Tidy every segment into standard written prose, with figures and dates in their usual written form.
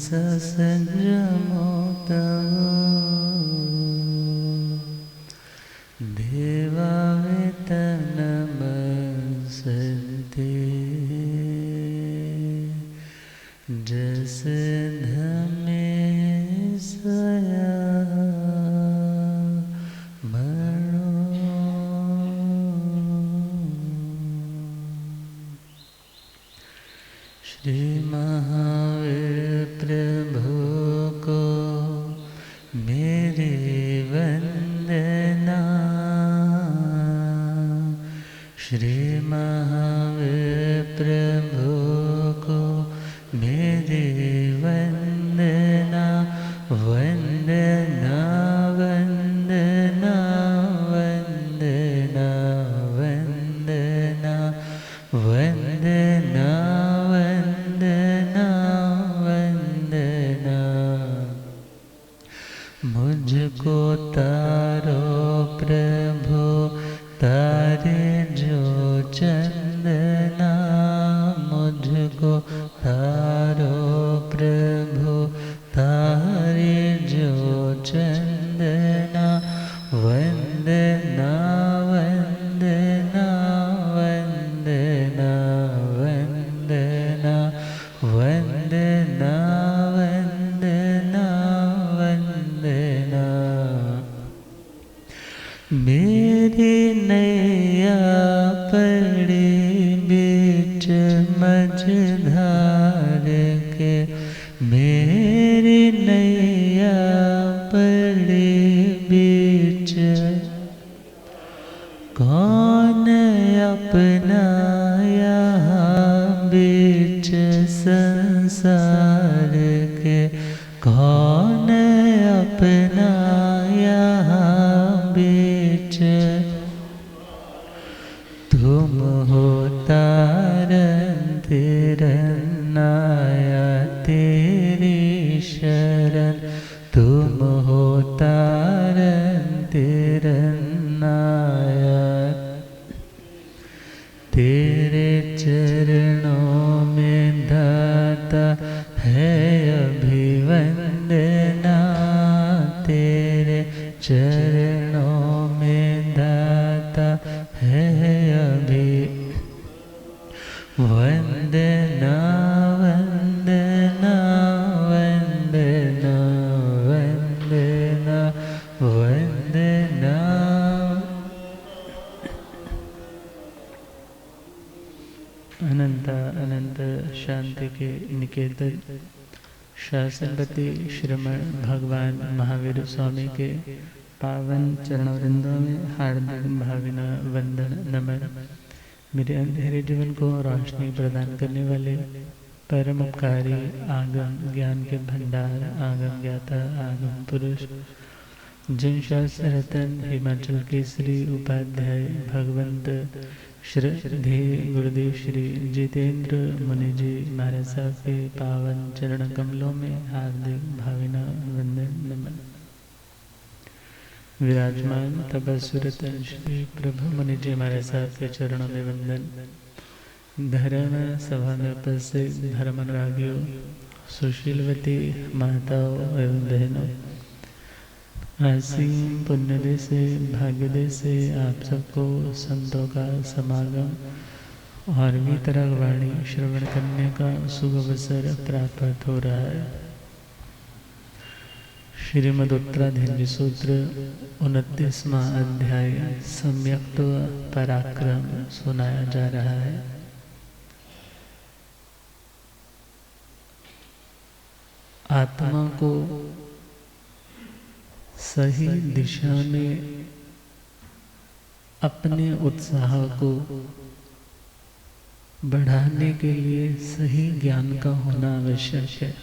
संयमो तव देवावेतन नमस्ते जस धमे सया मणो। श्री महावीर प्रभु को मेरी वंदना। श्री महावीर प्रभु को मेरी वंदना। वंदना वंदना वंदना वंदना वंदना वंदना वंदना। मुझको तारो प्रभु तारे जो चंदना। मुझको तारो प्रभु तारे जो चंदना। वंदना वंदना वंदना वंदना वंदना वंदना वंदना। मेरी नैया पड़ी बीच मझधार के। मेरी नैया पड़ी बीच कौन अपना यहाँ बीच संसार के। कौन अपना यहाँ बीच। तुम हो तारन तिरन आया तेरी शरण। तुम हो तारन तिरन आया तेरे चरणों में दाता है अभिवंदना। तेरे चरणों में दाता है अभी वंदना वंदना वंदना वंदना वंदना। अनंत अनंत शांति के निकेतन शासनपति श्रीमण भगवान महावीर स्वामी के पावन चरणवृंदों में हार्दिक भावना वंदन नमन। मेरे अंधेरे जीवन को रोशनी प्रदान करने वाले परम उपकारी आगम ज्ञान के भंडार आगम ज्ञाता आगम पुरुष जिन शास्त्र रतन हिमाचल केसरी उपाध्याय भगवंत श्रद्धे गुरुदेव श्री जितेंद्र मुनि जी महाराज साहब के पावन चरण कमलों में हार्दिक भावना वंदन नमन। विराजमान तपस्विरतन श्री प्रभु मुनि जी महाराज साहब के चरणों में वंदन। धर्म सभा में उपस्थित धर्म अनुरागियों, सुशीलवती माताओं एवं बहनों, असीम पुण्यदे से भाग्यदे से आप सबको संतों का समागम और वितरक वाणी श्रवण करने का शुभ अवसर प्राप्त हो रहा है। श्रीमद् उत्तराधीन सूत्र 29वां अध्याय सम्यक्त पराक्रम सुनाया जा रहा है। आत्मा को सही दिशा में अपने उत्साह को बढ़ाने के लिए सही ज्ञान का होना आवश्यक है।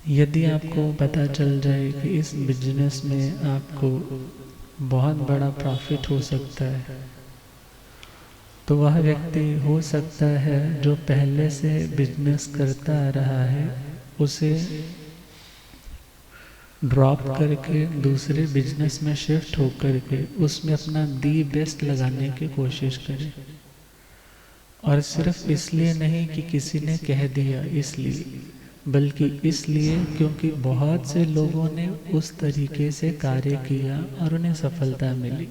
यदि आपको पता चल जाए कि इस बिजनेस में आपको बहुत बड़ा प्रॉफिट हो सकता है, तो वह व्यक्ति हो सकता है जो पहले से बिजनेस करता आ रहा है उसे ड्रॉप करके दूसरे बिजनेस में शिफ्ट होकर के उसमें अपना दी बेस्ट लगाने की कोशिश करें और सिर्फ इसलिए नहीं कि किसी ने कह दिया इसलिए, बल्कि इसलिए क्योंकि बहुत से लोगों ने उस तरीके से कार्य किया और उन्हें सफलता मिली।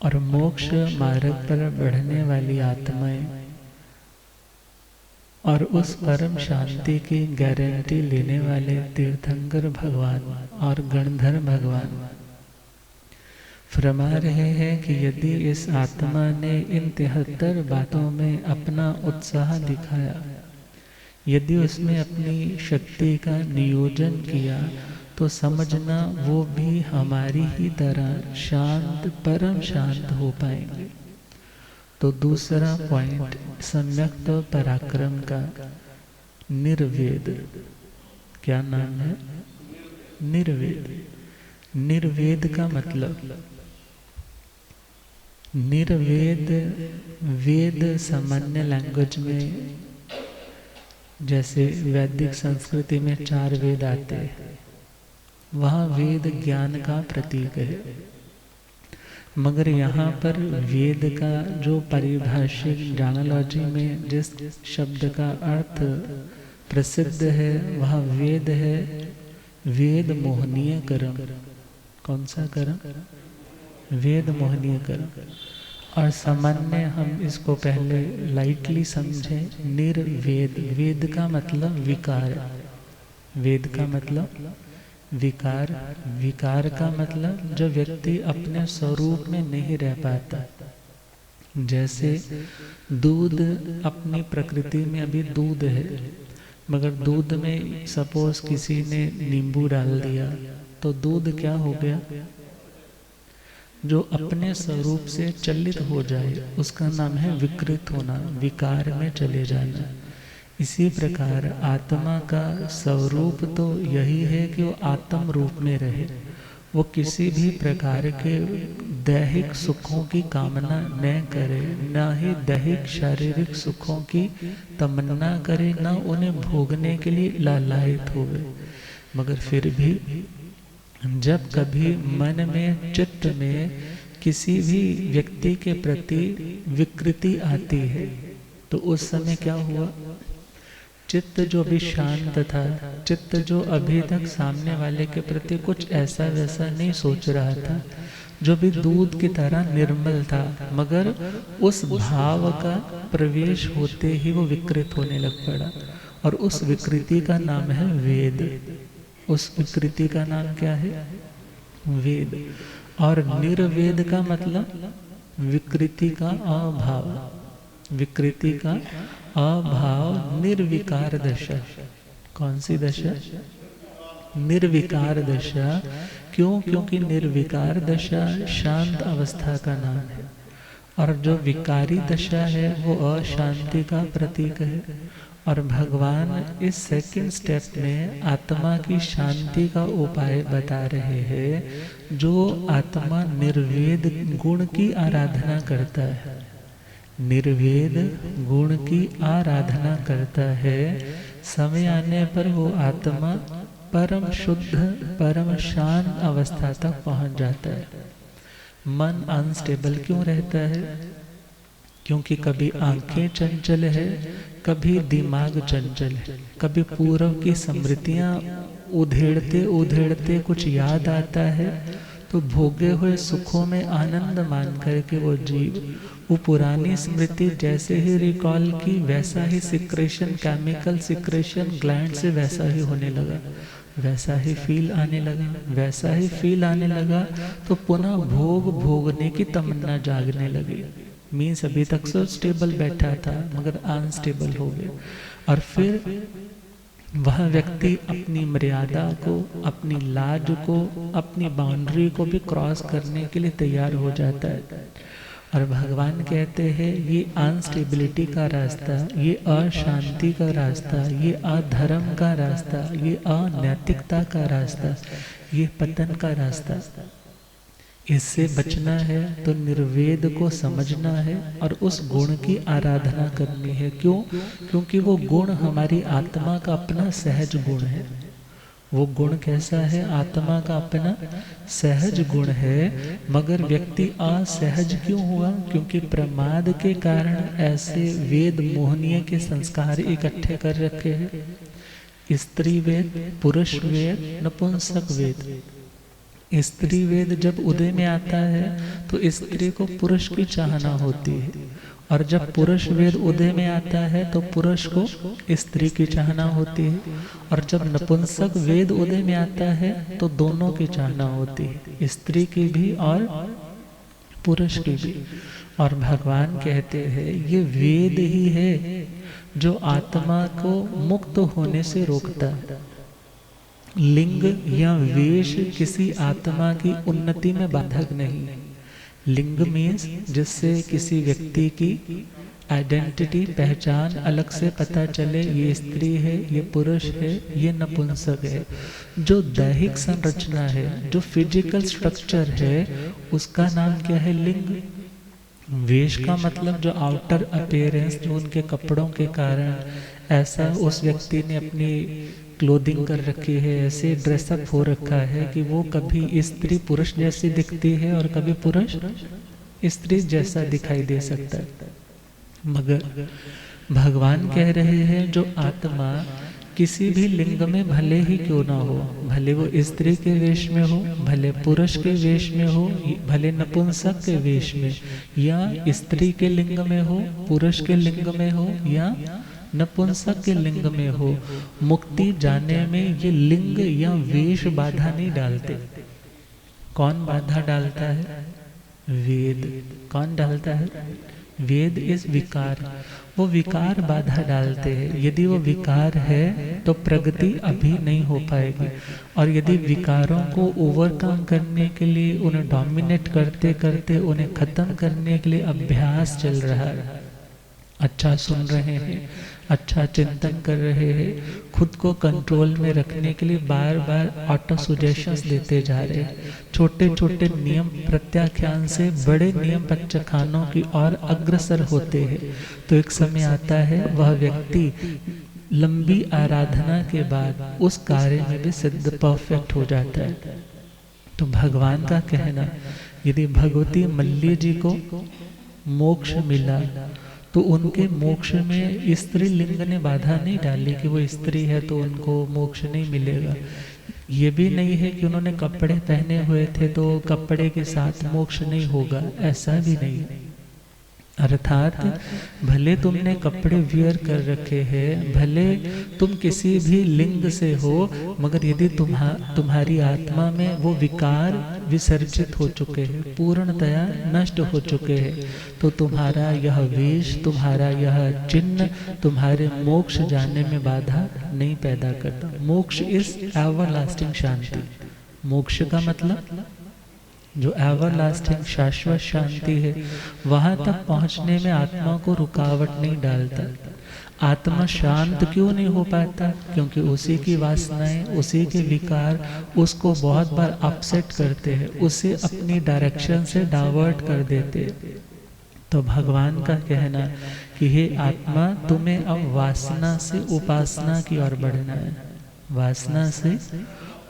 और मोक्ष मार्ग पर बढ़ने वाली आत्माएं और उस परम शांति की गारंटी लेने वाले तीर्थंकर भगवान और गणधर भगवान फरमा रहे हैं कि यदि इस आत्मा ने इन 73 बातों में अपना उत्साह दिखाया, यदि उसने अपनी शक्ति का नियोजन किया, तो समझना वो भी हमारी ही तरह शांत, परम शांत हो पाएंगे। तो दूसरा पॉइंट सम्यक्त पराक्रम का निर्वेद। क्या नाम है? निर्वेद। निर्वेद का मतलब, निर्वेद, वेद सामान्य लैंग्वेज में जैसे वैदिक संस्कृति में 4 वेद आते हैं, वहाँ वेद ज्ञान का प्रतीक है। मगर यहाँ पर वेद का जो पारिभाषिक ज्ञानोलॉजी में जिस शब्द का अर्थ प्रसिद्ध है, वह वेद है वेद मोहनीय कर्म। कौन सा कर्म? वेद मोहनीय कर्म। और सामान्य हम इसको पहले लाइटली समझें। निर्वेद, वेद का मतलब विकार, वेद का मतलब विकार, विकार का मतलब जो व्यक्ति अपने स्वरूप में नहीं रह पाता। जैसे दूध अपनी प्रकृति में अभी दूध है, मगर दूध में सपोज किसी ने नींबू डाल दिया तो दूध क्या हो गया? जो अपने स्वरूप से चलित हो जाए उसका नाम है विकृत होना, विकार में चले जाना। इसी प्रकार आत्मा का स्वरूप तो यही है कि वो आत्म रूप में रहे, वो किसी भी प्रकार के दैहिक सुखों की कामना न करे, न ही दैहिक शारीरिक सुखों की तमन्ना करे, न उन्हें भोगने के लिए लालायित होवे। मगर फिर भी जब कभी मन में, चित्त में किसी भी व्यक्ति के प्रति विकृति आती है, तो उस समय क्या हुआ? चित्त जो भी शांत था, चित्त जो अभी तक सामने वाले के प्रति कुछ ऐसा वैसा नहीं सोच रहा था, जो भी दूध की तरह निर्मल था, मगर उस भाव का प्रवेश होते ही वो विकृत होने लग पड़ा। और उस विकृति का नाम है वेद। उस विकृति का नाम क्या है? वेद। और निर्वेद का मतलब विकृति का अभाव, विकृति का अभाव, निर्विकार दशा। कौन सी दशा? निर्विकार दशा। क्यों? क्योंकि निर्विकार दशा शांत अवस्था का नाम है, और जो विकारी दशा है वो अशांति का प्रतीक है। और भगवान इस सेकंड स्टेप में आत्मा की शांति का उपाय बता रहे हैं। जो आत्मा निर्वेद गुण की आराधना करता है, निर्वेद गुण की आराधना करता है, समय आने पर वो आत्मा परम शुद्ध, परम शांत अवस्था तक पहुंच जाता है। मन अनस्टेबल क्यों रहता है? क्योंकि कभी आंखें चंचल है, कभी दिमाग चंचल है, कभी पूर्व की स्मृतियां उधेड़ते उधेड़ते कुछ याद आता है, तो भोगे हुए सुखों में आनंद मान करके वो जीव वो पुरानी स्मृति जैसे ही रिकॉल की, वैसा ही सिक्रेशन, केमिकल सिक्रेशन ग्लैंड से वैसा ही होने लगा, वैसा ही फील आने लगा, वैसा ही फील आने लगा, तो पुनः भोग भोगने की तमन्ना जागने लगी। मीन्स अभी तक सो स्टेबल बैठा था मगर अनस्टेबल हो गया। और फिर वह व्यक्ति अपनी मर्यादा को, अपनी लाज को, अपनी बाउंड्री को भी क्रॉस करने के लिए तैयार हो जाता है। और भगवान कहते हैं ये अनस्टेबिलिटी का रास्ता, ये अशांति का रास्ता, ये अधर्म का रास्ता, ये अनैतिकता का रास्ता, ये पतन का रास्ता, इससे बचना है तो निर्वेद को समझना है और उस गुण की आराधना करनी है। क्यों? क्योंकि वो गुण हमारी आत्मा का अपना सहज गुण है। वो गुण कैसा है? आत्मा का अपना सहज गुण है, मगर व्यक्ति असहज क्यों हुआ? क्योंकि प्रमाद के कारण ऐसे वेद मोहनीय के संस्कार इकट्ठे कर रखे हैं। स्त्री वेद, पुरुष वेद, नपुंसक वेद। स्त्री वेद जब उदय में आता है तो स्त्री को पुरुष की चाहना होती है, और जब पुरुष वेद उदय में आता है तो पुरुष को स्त्री की चाहना होती है, और जब नपुंसक वेद उदय में आता है तो दोनों की चाहना होती है, स्त्री की भी और पुरुष की भी। और भगवान कहते हैं ये वेद ही है जो आत्मा को मुक्त होने से रोकता है। लिंग या वेश किसी आत्मा की उन्नति में बाधक नहीं। लिंग मीन्स जिससे किसी व्यक्ति की आइडेंटिटी, पहचान अलग से पता चले, ये स्त्री है, ये पुरुष है, ये नपुंसक है। जो दैहिक संरचना है, जो फिजिकल स्ट्रक्चर है, उसका नाम क्या है? लिंग। वेश का मतलब जो आउटर अपीयरेंस, जो उनके कपड़ों के कारण ऐसा उस व्यक्ति ने अपनी क्लोथिंग कर रखी है, ऐसे ड्रेसअप हो रखा है कि वो कभी स्त्री पुरुष जैसी दिखती है और कभी पुरुष स्त्री जैसा दिखाई दे सकता है। मगर भगवान कह रहे हैं जो आत्मा किसी भी लिंग में भले ही क्यों ना हो, भले वो स्त्री के वेश में हो, भले पुरुष के वेश में हो, भले नपुंसक के वेश में, या स्त्री के लिंग में हो, पुरुष के लिंग में हो, या नपुंसक के लिंग में हो, मुक्ति जाने में ये लिंग या वेश बाधा नहीं डालते। कौन बाधा डालता है? वेद। कौन डालता है? वेद इस विकार, वो विकार बाधा डालते हैं। यदि वो विकार है तो प्रगति अभी नहीं हो पाएगी, और यदि विकारों को ओवरकम करने के लिए, उन्हें डोमिनेट करते करते उन्हें खत्म करने के लिए अभ्यास चल रहा है, अच्छा सुन रहे हैं, अच्छा चिंतन कर रहे हैं, खुद को कंट्रोल में रखने के लिए बार बार ऑटो सुजेशंस देते जा रहे हैं, छोटे छोटे नियम प्रत्याख्यान से बड़े नियम पंचखानों की ओर अग्रसर होते हैं, तो एक समय आता है वह व्यक्ति लंबी आराधना के बाद उस कार्य में भी सिद्ध परफेक्ट हो जाता है। तो भगवान का कहना, यदि भगवती मल्ली जी को मोक्ष मिला तो उनके मोक्ष में स्त्री लिंग ने बाधा नहीं डाली कि वो स्त्री है तो उनको मोक्ष नहीं मिलेगा। ये भी नहीं है कि उन्होंने कपड़े पहने हुए थे तो कपड़े के साथ मोक्ष नहीं होगा, ऐसा भी नहीं। अर्थात भले तुमने कपड़े वियर कर रखे हैं, भले तुम किसी भी लिंग से हो, मगर यदि तुम्हारी आत्मा में वो विकार विसर्जित हो चुके हैं, पूर्णतया नष्ट हो चुके हैं, तो तुम्हारा यह वेश, तुम्हारा यह चिन्ह तुम्हारे मोक्ष जाने में बाधा नहीं पैदा करता। मोक्ष इज एवरलास्टिंग शांति। मोक्ष का मतलब जो एवरलास्टिंग शाश्वत शांति है, वहां तक पहुंचने में आत्मा को रुकावट नहीं डालता। आत्मा शांत क्यों नहीं हो पाता? क्योंकि उसी की वासनाएं, उसी के विकार उसको बहुत बार अपसेट करते हैं, उसे अपनी डायरेक्शन से डाइवर्ट कर देते हैं। तो भगवान का कहना कि हे आत्मा, तुम्हें अब वासना से उपासना की ओर बढ़ना है, वासना से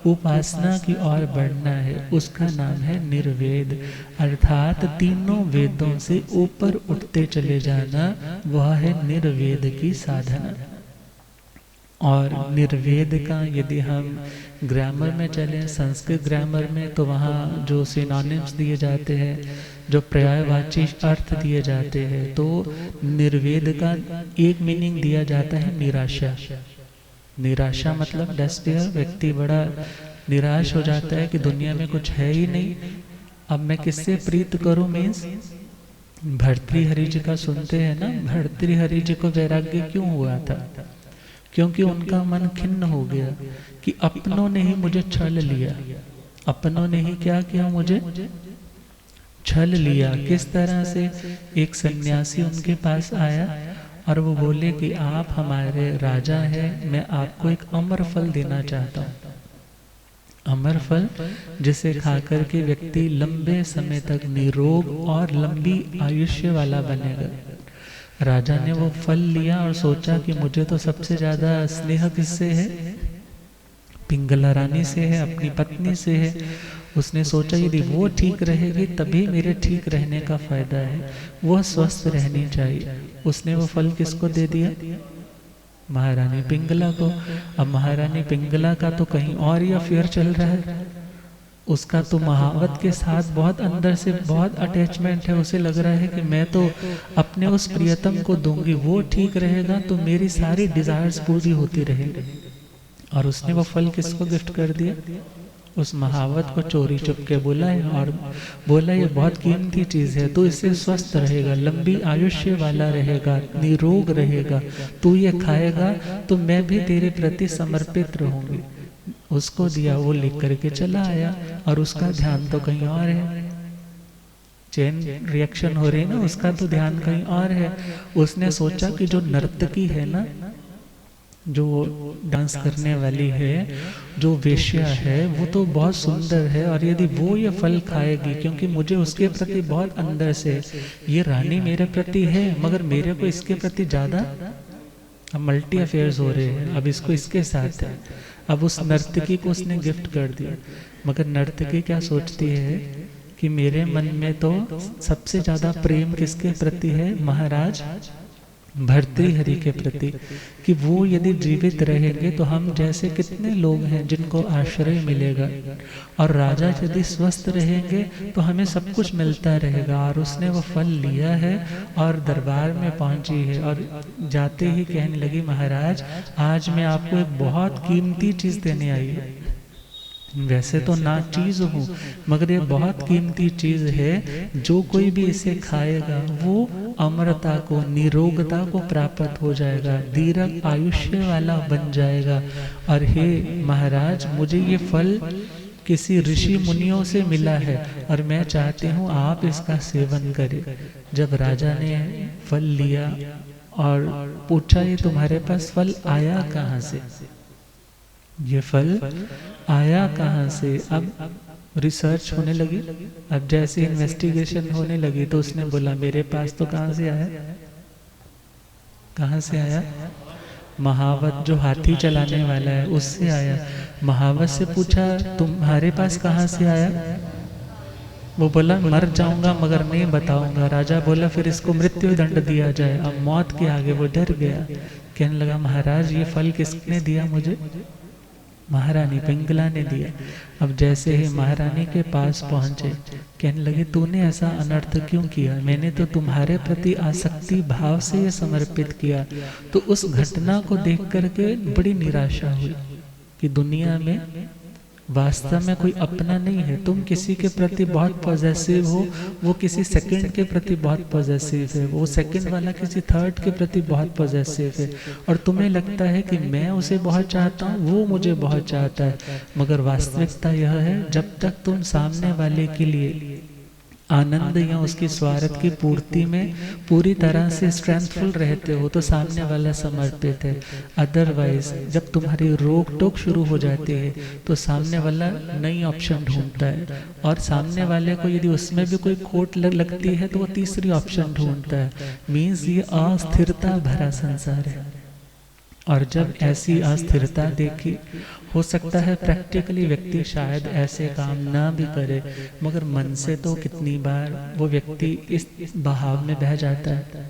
उपासना की ओर बढ़ना है। उसका नाम है निर्वेद, अर्थात तीनों वेदों से ऊपर उठते चले जाना, वह है निर्वेद की साधना। और निर्वेद का यदि हम ग्रामर में चलें, संस्कृत ग्रामर में, तो वहाँ जो सिनोनिम्स दिए जाते हैं, जो पर्यायवाची अर्थ दिए जाते हैं, तो निर्वेद का एक मीनिंग दिया जाता है निराशा। निराशा मतलब डेस्पेयर, व्यक्ति बड़ा निराश हो जाता है कि दुनिया में कुछ है ही नहीं, अब मैं किससे प्रीत करूं। मीन्स भर्तृहरि जी का सुनते हैं ना, भर्तृहरि जी को वैराग्य क्यों हुआ था? क्योंकि उनका मन खिन्न हो गया कि अपनों ने ही मुझे छल लिया। अपनों ने ही क्या किया? मुझे छल लिया। किस तरह से? एक सन्यासी उनके पास आया और वो बोले कि आप हमारे राजा हैं, मैं आपको एक अमर फल देना चाहता हूँ। अमर फल जिसे खाकर के व्यक्ति लंबे समय तक निरोग और लंबी आयुष्य वाला बनेगा। राजा ने वो फल लिया और सोचा कि मुझे तो सबसे ज्यादा स्नेह किससे है? पिंगला रानी से है, अपनी पत्नी से है। उसने सोचा यदि वो ठीक रहेगी तभी मेरे ठीक रहने का फायदा है, वो स्वस्थ रहनी चाहिए। उसने वो फल किसको दे दिया? महारानी पिंगला को। अब महारानी पिंगला का तो कहीं और ही अफेयर चल रहा है, उसका तो महावत के साथ बहुत अंदर से बहुत अटैचमेंट है। उसे लग रहा है कि मैं तो अपने उस प्रियतम को दूंगी, वो ठीक रहेगा तो मेरी सारी डिजायर्स पूरी होती रहेंगी। और उसने वो फल किसको गिफ्ट कर दिया? उस महावत को चोरी चुपके बुलाया और बोला ये बहुत कीमती चीज है, तो इससे स्वस्थ रहेगा, लंबी आयुष्य वाला रहेगा, निरोग रहेगा, तू ये खाएगा तो मैं भी तेरे प्रति समर्पित रहूंगी। उसको दिया, वो लेकर के चला आया और उसका ध्यान तो कहीं और है। चेन रिएक्शन हो रही है ना, उसका तो ध्यान कहीं और है। उसने सोचा कि जो नर्तकी है ना, जो डांस करने वाली है, जो वेश्या है, वो तो बहुत सुंदर है और यदि वो ये फल खाएगी, क्योंकि मुझे उसके प्रति बहुत अंदर से, ये रानी मेरे प्रति है मगर मेरे को इसके प्रति ज़्यादा, अब मल्टी अफेयर्स हो रहे हैं, अब इसको इसके साथ है। अब उस नर्तकी को उसने गिफ्ट कर दिया, मगर नर्तकी क्या सोचती है कि मेरे मन में तो सबसे ज़्यादा प्रेम किसके प्रति है? महाराज भर्तृहरि के प्रति, कि वो यदि जीवित रहेंगे तो हम जैसे कितने लोग हैं जिनको आश्रय मिलेगा, और राजा यदि स्वस्थ रहेंगे तो हमें सब कुछ मिलता रहेगा। और उसने वो फल लिया है और दरबार में पहुंची है और जाते ही कहने लगी, महाराज आज मैं आपको एक बहुत कीमती चीज देने आई है। वैसे तो ना चीज हूँ, मगर ये बहुत कीमती चीज है, जो कोई भी इसे खाएगा वो अमरता को, निरोगता को प्राप्त हो जाएगा, दीर्घ आयुष्य वाला बन जाएगा। और हे महाराज, मुझे ये फल किसी ऋषि मुनियों से मिला है और मैं चाहती हूँ आप इसका सेवन करें। जब राजा ने फल लिया और पूछा, ये तुम्हारे पास फल आया कहाँ से? ये फल आया कहाँ से? अब रिसर्च होने लगी, अब जैसे इन्वेस्टिगेशन होने लगी तो उसने बोला, मेरे पास तो कहाँ से आया? कहाँ से आया? महावत जो हाथी चलाने वाला है उससे आया। महावत से पूछा, तुम्हारे पास कहाँ से आया? वो बोला, मर जाऊंगा मगर नहीं बताऊंगा। राजा बोला, फिर इसको मृत्यु दंड दिया जाए। अब मौत के आगे वो डर गया, कहने लगा, महाराज ये फल किसने दिया मुझे? महारानी पिंगला ने दिया। अब जैसे ही महारानी के पास पहुंचे, कहने लगे, तूने ऐसा अनर्थ क्यों किया? मैंने तो तुम्हारे प्रति आसक्ति भाव से ये समर्पित किया। तो उस घटना को देख करके बड़ी निराशा हुई कि दुनिया में वास्तव में कोई अपना नहीं है। तुम किसी के प्रति बहुत पॉजेसिव हो, वो किसी सेकंड के प्रति बहुत पॉजेसिव है, वो सेकंड वाला किसी थर्ड के प्रति बहुत पॉजेसिव है, और तुम्हें लगता है कि मैं उसे बहुत चाहता हूँ, वो मुझे बहुत चाहता है। मगर वास्तविकता यह है, जब तक तुम सामने वाले के लिए आनंद या उसकी स्वार्थ की पूर्ति में पूरी तरह से स्ट्रेंथफुल रहते हो तो सामने वाला समर्पित है। अदरवाइज जब तुम्हारी रोक टोक शुरू हो जाती है तो सामने वाला नई ऑप्शन ढूंढता है, और सामने वाले को यदि उसमें भी कोई खोट लगती है तो वो तीसरी ऑप्शन ढूंढता है। मीन्स ये अस्थिरता भरा संसार है। और जब ऐसी अस्थिरता देखी, हो सकता है प्रैक्टिकली व्यक्ति शायद ऐसे काम ना भी करे, मगर मन से तो कितनी बार वो व्यक्ति इस बहाव में बह जाता है।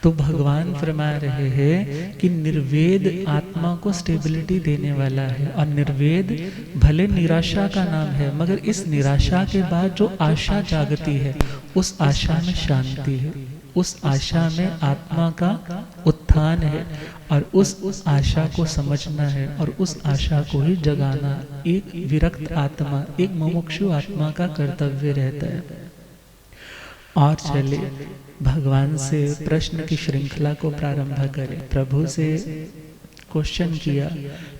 तो भगवान फरमा रहे हैं कि निर्वेद आत्मा को स्टेबिलिटी देने वाला है, और निर्वेद भले निराशा का नाम है, मगर इस निराशा के बाद जो आशा जागती है उस आशा में शांति है, उस आशा में आत्मा का उत्थान है, और उस आशा को समझना है और उस आशा को ही जगाना एक विरक्त आत्मा, एक मुमुक्षु आत्मा का कर्तव्य रहता है। और चले भगवान से प्रश्न की श्रृंखला को प्रारंभ करें। प्रभु से क्वेश्चन किया,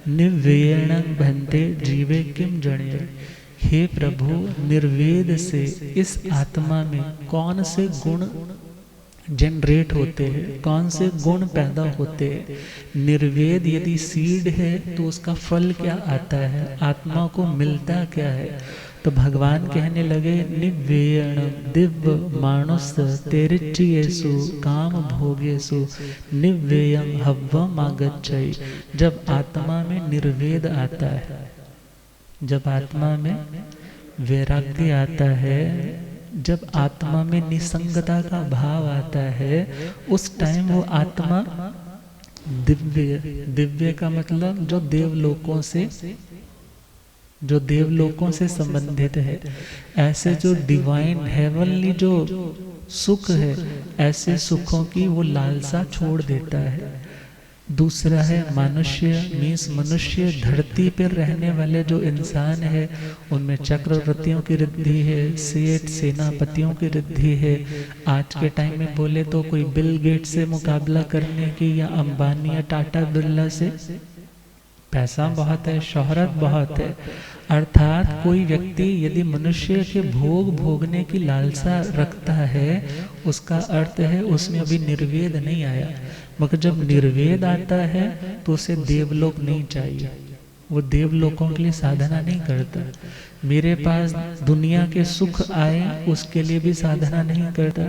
निर्वेयणं भन्ते जीवे किम जने। हे प्रभु, निर्वेद से इस आत्मा में कौन से गुण जनरेट होते हैं, कौन से गुण पैदा होते हैं? निर्वेद यदि सीड है तो उसका फल क्या आता है, आत्मा को मिलता क्या है? तो भगवान कहने लगे निव्ययण दिव्य मानुष तेरिच्येषु काम भोगेषु निव्ययम हव्वम आगच्छै। जब आत्मा में निर्वेद आता है, जब आत्मा में वैराग्य आता है, जब आत्मा में निसंगता का भाव आता है, उस टाइम वो आत्मा दिव्य, दिव्य का मतलब जो देवलोकों से संबंधित है। ऐसे जो डिवाइन हेवनली जो सुख है, ऐसे सुखों की वो लालसा छोड़ देता है। दूसरा है मनुष्य, मीन्स मनुष्य धरती पर रहने वाले जो इंसान है, उनमें चक्रवर्तियों की रिद्धि है, सेठ सेनापतियों की रिद्धि है। आज के टाइम में बोले तो कोई बिल गेट से मुकाबला करने की, या अंबानी या टाटा बिरला से, पैसा बहुत है, शोहरत बहुत है। अर्थात कोई व्यक्ति यदि मनुष्य के भोग भोगने की लालसा रखता है, उसका अर्थ है उसमें अभी निर्वेद नहीं आया। मगर जब निर्वेद आता है तो उसे देवलोक नहीं चाहिए, वो देवलोकों के लिए साधना नहीं करता। मेरे पास दुनिया के सुख आए उसके लिए भी साधना नहीं करता।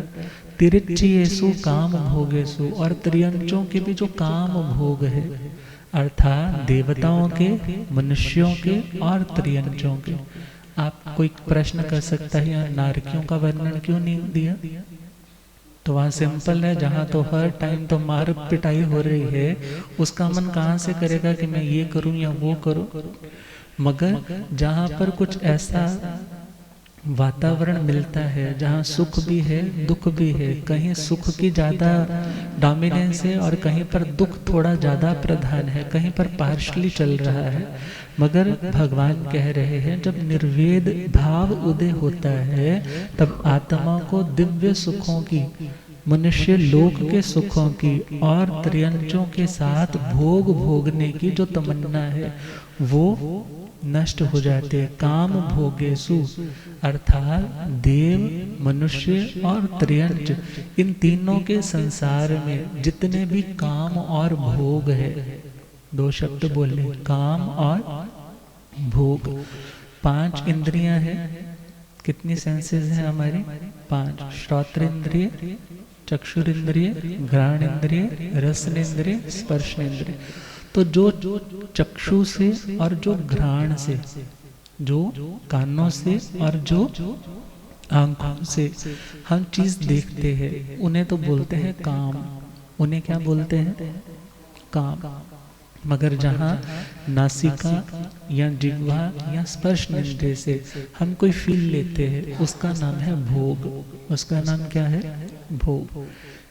तिरिच्येषु काम भोगेषु, और त्रियंचों के भी जो काम भोग है, अर्थात देवताओं के, मनुष्यों के और त्रियंचों के। आप कोई प्रश्न कर सकता है यहाँ नारकियों का वर्णन क्यों नहीं दिया? तो वहाँ सिंपल है, जहाँ तो हर टाइम तो मार पिटाई हो रही है, उसका मन कहाँ से करेगा कि मैं ये करूं या वो करूं। मगर जहाँ पर कुछ ऐसा वातावरण मिलता है जहाँ सुख भी है दुख भी है, कहीं सुख की ज़्यादा डोमिनेंस है और कहीं पर दुख थोड़ा ज़्यादा प्रधान है, कहीं पर पार्शली चल रहा है। मगर भगवान कह रहे हैं जब निर्वेद भाव उदय होता है तब आत्मा को दिव्य सुखों की, मनुष्य लोक के सुखों की और त्रियंचों के साथ भोग भोगने की जो तमन्ना है वो नष्ट हो जाते हैं। काम भोगेषु अर्थात देव, मनुष्य और त्रियंच, इन तीनों के संसार में जितने भी काम और भोग है, दो शब्द बोले, काम और भोग। 5 इंद्रियां हैं। कितनी सेंसेस हैं हमारी? 5। श्रोत्र इंद्रिय, चक्षुर इंद्रिय, घ्राण इंद्रिय, रसन इंद्रिय, स्पर्श इंद्रिय। तो जो चक्षु से और जो घ्राण से, जो कानों से और जो आंखों से हम चीज देखते हैं, उन्हें तो बोलते हैं काम। उन्हें क्या बोलते हैं? काम। मगर जहाँ नासिका या जिह्वा या स्पर्श इंद्रिय से हम कोई फील लेते हैं, उसका नाम है भोग। उसका नाम क्या है? भोग।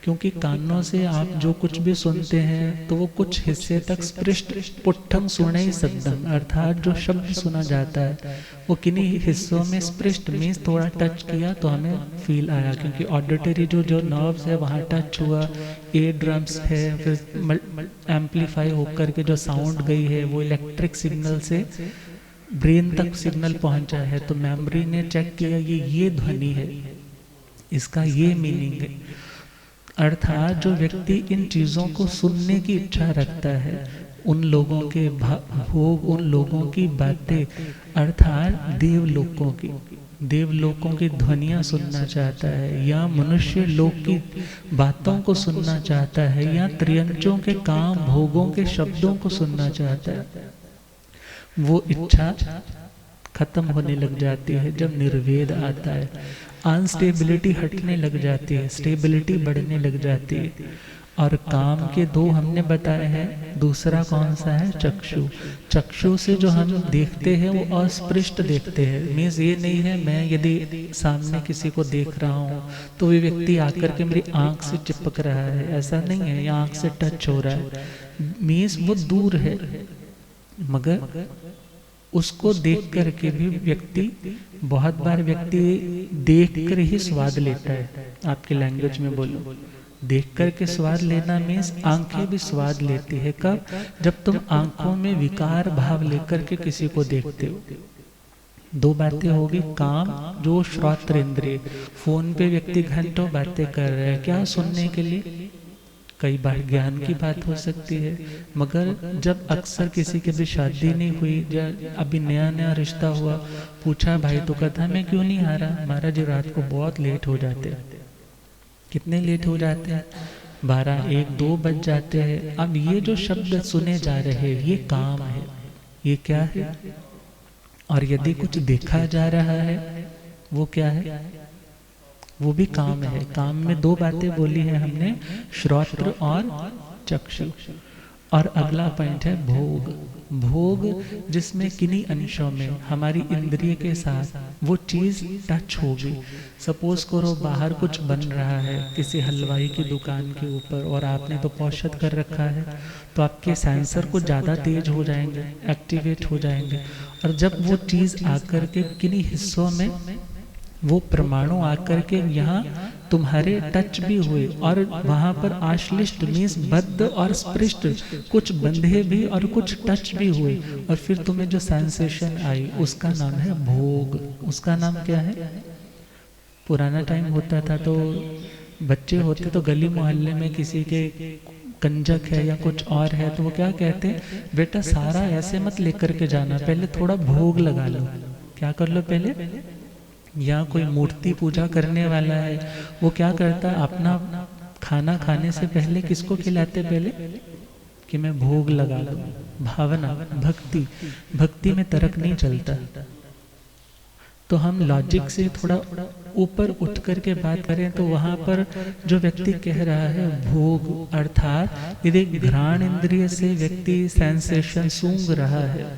क्योंकि कानों से आप जो कुछ भी सुनते हैं तो वो कुछ हिस्से तक स्पृष्ट पुट्ठम सुने ही शब्दम, अर्थात जो शब्द सुना जाता है वो किन्हीं हिस्सों में स्पृष्ट मीन्स थोड़ा टच किया तो हमें फील आया, क्योंकि ऑडिटरी जो नर्व्स है वहाँ टच हुआ, एयर ड्रम्स है, फिर एम्पलीफाई होकर के जो साउंड गई है वो इलेक्ट्रिक सिग्नल से ब्रेन तक सिग्नल पहुंचा है, तो मेमोरी ने चेक किया ये ध्वनि है, इसका ये मीनिंग है। अर्थात जो व्यक्ति इन चीज़ों को सुनने की इच्छा रखता है, उन लोगों के भोग, उन लोगों की बातें, अर्थात देवलोकों की ध्वनियाँ सुनना चाहता है, या मनुष्य लोक की बातों को सुनना चाहता है, या त्रियंचों के काम भोगों के शब्दों को सुनना चाहता है, वो इच्छा खत्म होने लग जाती है जब निर्वेद आता है। अनस्टेबिलिटी हटने लग जाती है, स्टेबिलिटी बढ़ने लग जाती है। और काम के 2 हमने बताए हैं, दूसरा कौन सा है? चक्षु। चक्षु से जो हम देखते हैं वो अस्पृष्ट देखते हैं। मीन्स ये नहीं है मैं यदि सामने किसी को देख रहा हूँ तो वो व्यक्ति आकर के मेरी आंख से चिपक रहा है, ऐसा नहीं है, या आंख से टच हो रहा है, मीन्स वो दूर है। मगर उसको देख करके भी व्यक्ति, बहुत बार व्यक्ति देख कर ही स्वाद लेता है। आपके लैंग्वेज में बोलो, देख कर के स्वाद लेना मीन्स आंखें भी स्वाद लेती है। कब? जब तुम आंखों में विकार भाव लेकर के किसी को देखते हो। 2 बातें होगी, काम जो श्रोत्र इंद्रिय, फोन पे व्यक्ति घंटों बातें कर रहे हैं, क्या? सुनने के लिए, कई बार ज्ञान की बात हो सकती है, मगर जब अक्सर किसी की भी शादी नहीं हुई या अभी नया नया रिश्ता हुआ, पूछा भाई तो कहता मैं क्यों नहीं आ रहा, महाराज जी रात को बहुत लेट हो जाते हैं। कितने लेट हो जाते हैं? 12, 1, 2 बज जाते हैं। अब ये जो शब्द सुने जा रहे हैं ये काम है, ये क्या है? और यदि कुछ देखा जा रहा है वो क्या है? वो भी काम है। काम में 2 बातें बोली है हमने, श्रोत्र और चक्षु। और अगला पॉइंट है भोग। भोग जिसमें किन्हीं अंशों में हमारी इंद्रिय के साथ वो चीज टच होगी। सपोज करो बाहर कुछ बन रहा है किसी हलवाई की दुकान के ऊपर और आपने तो पौषध कर रखा है, तो आपके सेंसर को ज़्यादा तेज हो जाएंगे, एक्टिवेट हो जाएंगे। और जब वो चीज़ आकर के किन्हीं हिस्सों में वो परमाणु आकर के यहाँ तुम्हारे टच भी हुए और वहां पर आश्लिष्ट मीन्स बद्ध और स्पृष्ट, कुछ बंधे भी और कुछ टच भी हुए, और फिर तुम्हें जो सेंसेशन आई उसका नाम है भोग। उसका नाम क्या है? पुराना टाइम होता था तो बच्चे होते तो गली मोहल्ले में किसी के कंजक है या कुछ और है तो वो क्या कहते हैं, बेटा सारा ऐसे मत लेकर के जाना, पहले थोड़ा भोग लगा लो। क्या कर लो पहले? या कोई मूर्ति पूजा करने वाला है वो क्या करता है, अपना खाना खाने से पहले किसको खिलाते? पहले कि मैं भोग लगा लूं। भावना, भक्ति, भक्ति में तर्क नहीं चलता। तो हम लॉजिक से थोड़ा ऊपर उठ करके बात करें तो वहां पर जो व्यक्ति कह रहा है भोग, अर्थात यदि घ्राण इंद्रिय से व्यक्ति सेंसेशन सूंघ रहा है,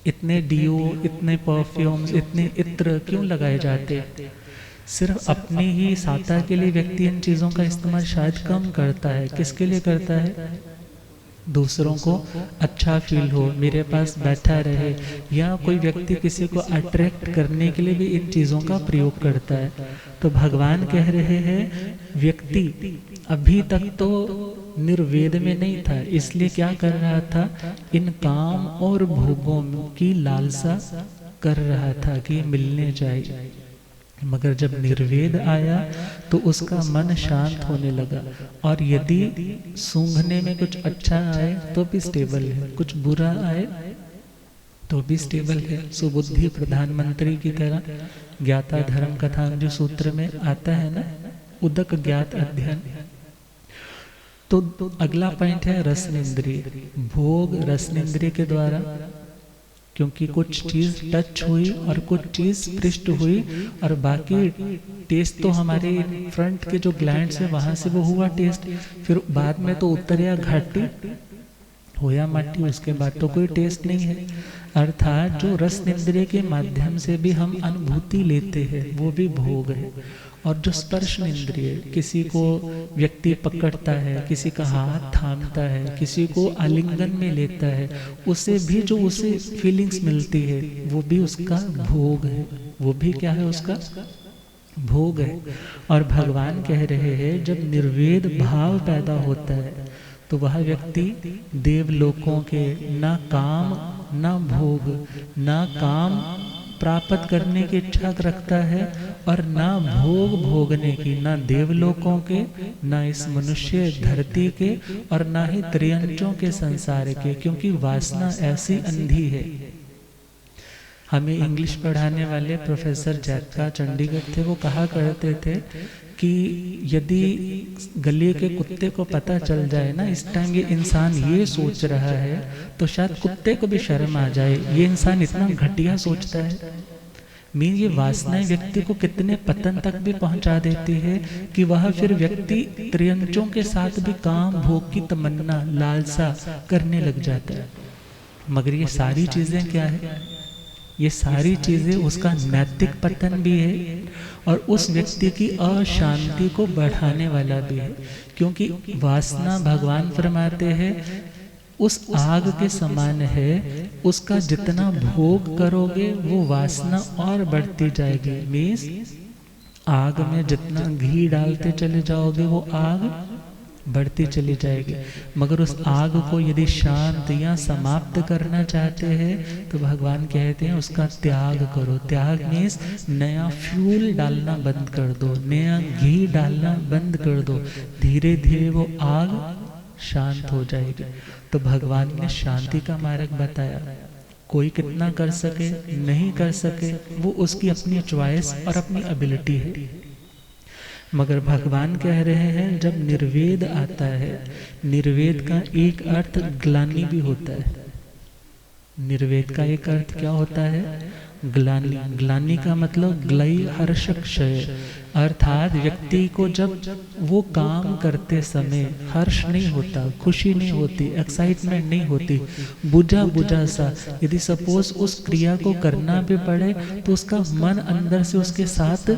इतने डियो, इतने परफ्यूम्स, इतने इत्र क्यों लगाए जाते? सिर्फ अपनी ही साता के लिए व्यक्ति इन चीज़ों का इस्तेमाल शायद कम करता है। किसके लिए करता है? दूसरों को अच्छा फील हो, मेरे पास बैठा रहे, या कोई व्यक्ति किसी को अट्रैक्ट करने के लिए भी इन चीज़ों का प्रयोग करता है। तो भगवान कह रहे हैं व्यक्ति अभी तक तो निर्वेद में नहीं था, इसलिए क्या कर रहा था, इन काम और भोगों की लालसा कर रहा था कि मिलने जाए। मगर जब निर्वेद आया तो उसका मन शांत होने लगा, और यदि सूंघने में कुछ अच्छा आए तो भी स्टेबल है, कुछ बुरा आए तो भी स्टेबल है। सुबुद्धि प्रधानमंत्री की तरह ज्ञाता धर्म कथा जो सूत्र में आता है ना, उदक ज्ञात अध्ययन। तो अगला पॉइंट है रसनेन्द्रिय। भोग रसनेन्द्रिय के द्वारा, क्योंकि कुछ चीज टच हुई और कुछ चीज पृष्ठ हुई, और बाकी टेस्ट तो हमारे फ्रंट के जो ग्लैंड्स है वहां से वो हुआ टेस्ट, फिर बाद में तो उतरिया घाटी होया माटी, उसके बाद तो कोई टेस्ट नहीं है। अर्थात जो रसनेन्द्रिय के माध्यम से भी हम अनुभूति लेते हैं वो भी भोग है। और जो स्पर्श इंद्रिय, किसी को व्यक्ति पकड़ता है, किसी का हाथ थामता है, किसी को आलिंगन में लेता है, उसे भी जो उसे फीलिंग्स मिलती है वो भी उसका भोग है। वो भी क्या है? उसका भोग है। और भगवान कह रहे हैं जब निर्वेद भाव पैदा होता है तो वह व्यक्ति देवलोकों के ना काम ना भोग, ना काम प्राप्त करने की इच्छा रखता है और ना भोग भोगने की, ना देवलोकों के, ना इस मनुष्य धरती के, और ना ही त्रियंचों के संसार के, क्योंकि वासना ऐसी अंधी है। हमें इंग्लिश पढ़ाने वाले प्रोफेसर जैका चंडीगढ़ थे, वो कहा करते थे कि यदि गली के कुत्ते को पता चल जाए ना इस टाइम ये इंसान ये सोच रहा है, तो शायद कुत्ते को भी शर्म आ जाए, ये इंसान इतना घटिया सोचता है। मीन ये वासनाएं व्यक्ति को कितने पतन तक भी पहुंचा देती है कि वह फिर व्यक्ति त्रियंचों के साथ भी काम भोग की तमन्ना लालसा करने लग जाता है। मगर ये सारी चीजें क्या है? ये सारी चीजें उसका नैतिक पतन भी है और उस व्यक्ति की अशांति को बढ़ाने वाला भी है। क्योंकि वासना भगवान फरमाते हैं उस आग के समान है, उसका जितना भोग करोगे वो वासना और बढ़ती जाएगी। मीन्स आग में जितना घी डालते चले जाओगे वो आग बढ़ती चली जाएगी। मगर उस आग को यदि शांत या समाप्त करना चाहते हैं तो भगवान कहते हैं उसका त्याग करो। त्याग मीन्स नया फ्यूल डालना बंद कर दो, नया घी डालना बंद कर दो, धीरे धीरे वो आग शांत हो जाएगी। तो भगवान ने शांति का मार्ग बताया। कोई कितना कर सके नहीं कर सके वो उसकी अपनी चॉइस और अपनी एबिलिटी है। मगर भगवान कह रहे हैं जब निर्वेद आता है, निर्वेद का एक अर्थ ग्लानि भी होता है। निर्वेद का एक अर्थ क्या होता है? ग्लानि। ग्लानि का मतलब ग्लय हर्ष क्षय, अर्थात व्यक्ति को जब वो काम करते समय हर्ष नहीं होता, खुशी नहीं होती, एक्साइटमेंट नहीं होती, बुझा बुझा सा, यदि सपोज उस क्रिया को करना भी पड़े तो उसका मन अंदर से उसके साथ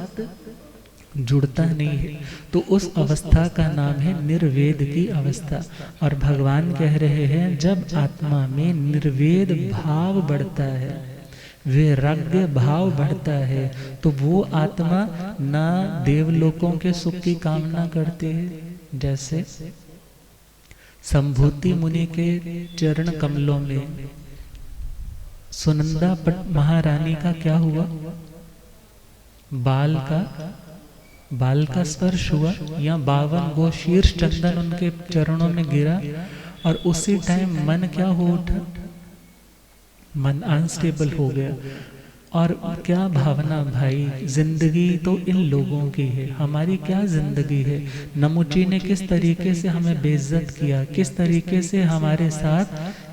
जुड़ता नहीं है, तो उस अवस्था का नाम है निर्वेद की अवस्था। और भगवान कह रहे हैं जब आत्मा में निर्वेद भाव बढ़ता है, वैराग्य भाव बढ़ता है, तो वो आत्मा ना देवलोकों के सुख की कामना करती है। जैसे संभूति मुनि के चरण कमलों में सुनंदा महारानी का क्या हुआ? बाल का स्पर्श हुआ, या 52 गो शीर्ष चंदन उनके चरणों में गिरा, और उसी टाइम मन क्या हो उठा? मन अनस्टेबल हो गया। और क्या भावना भाई, जिंदगी तो इन लोगों की है, हमारी क्या जिंदगी है? नमुची ने किस तरीके से हमें बेइज्जत किया, किस तरीके से हमारे साथ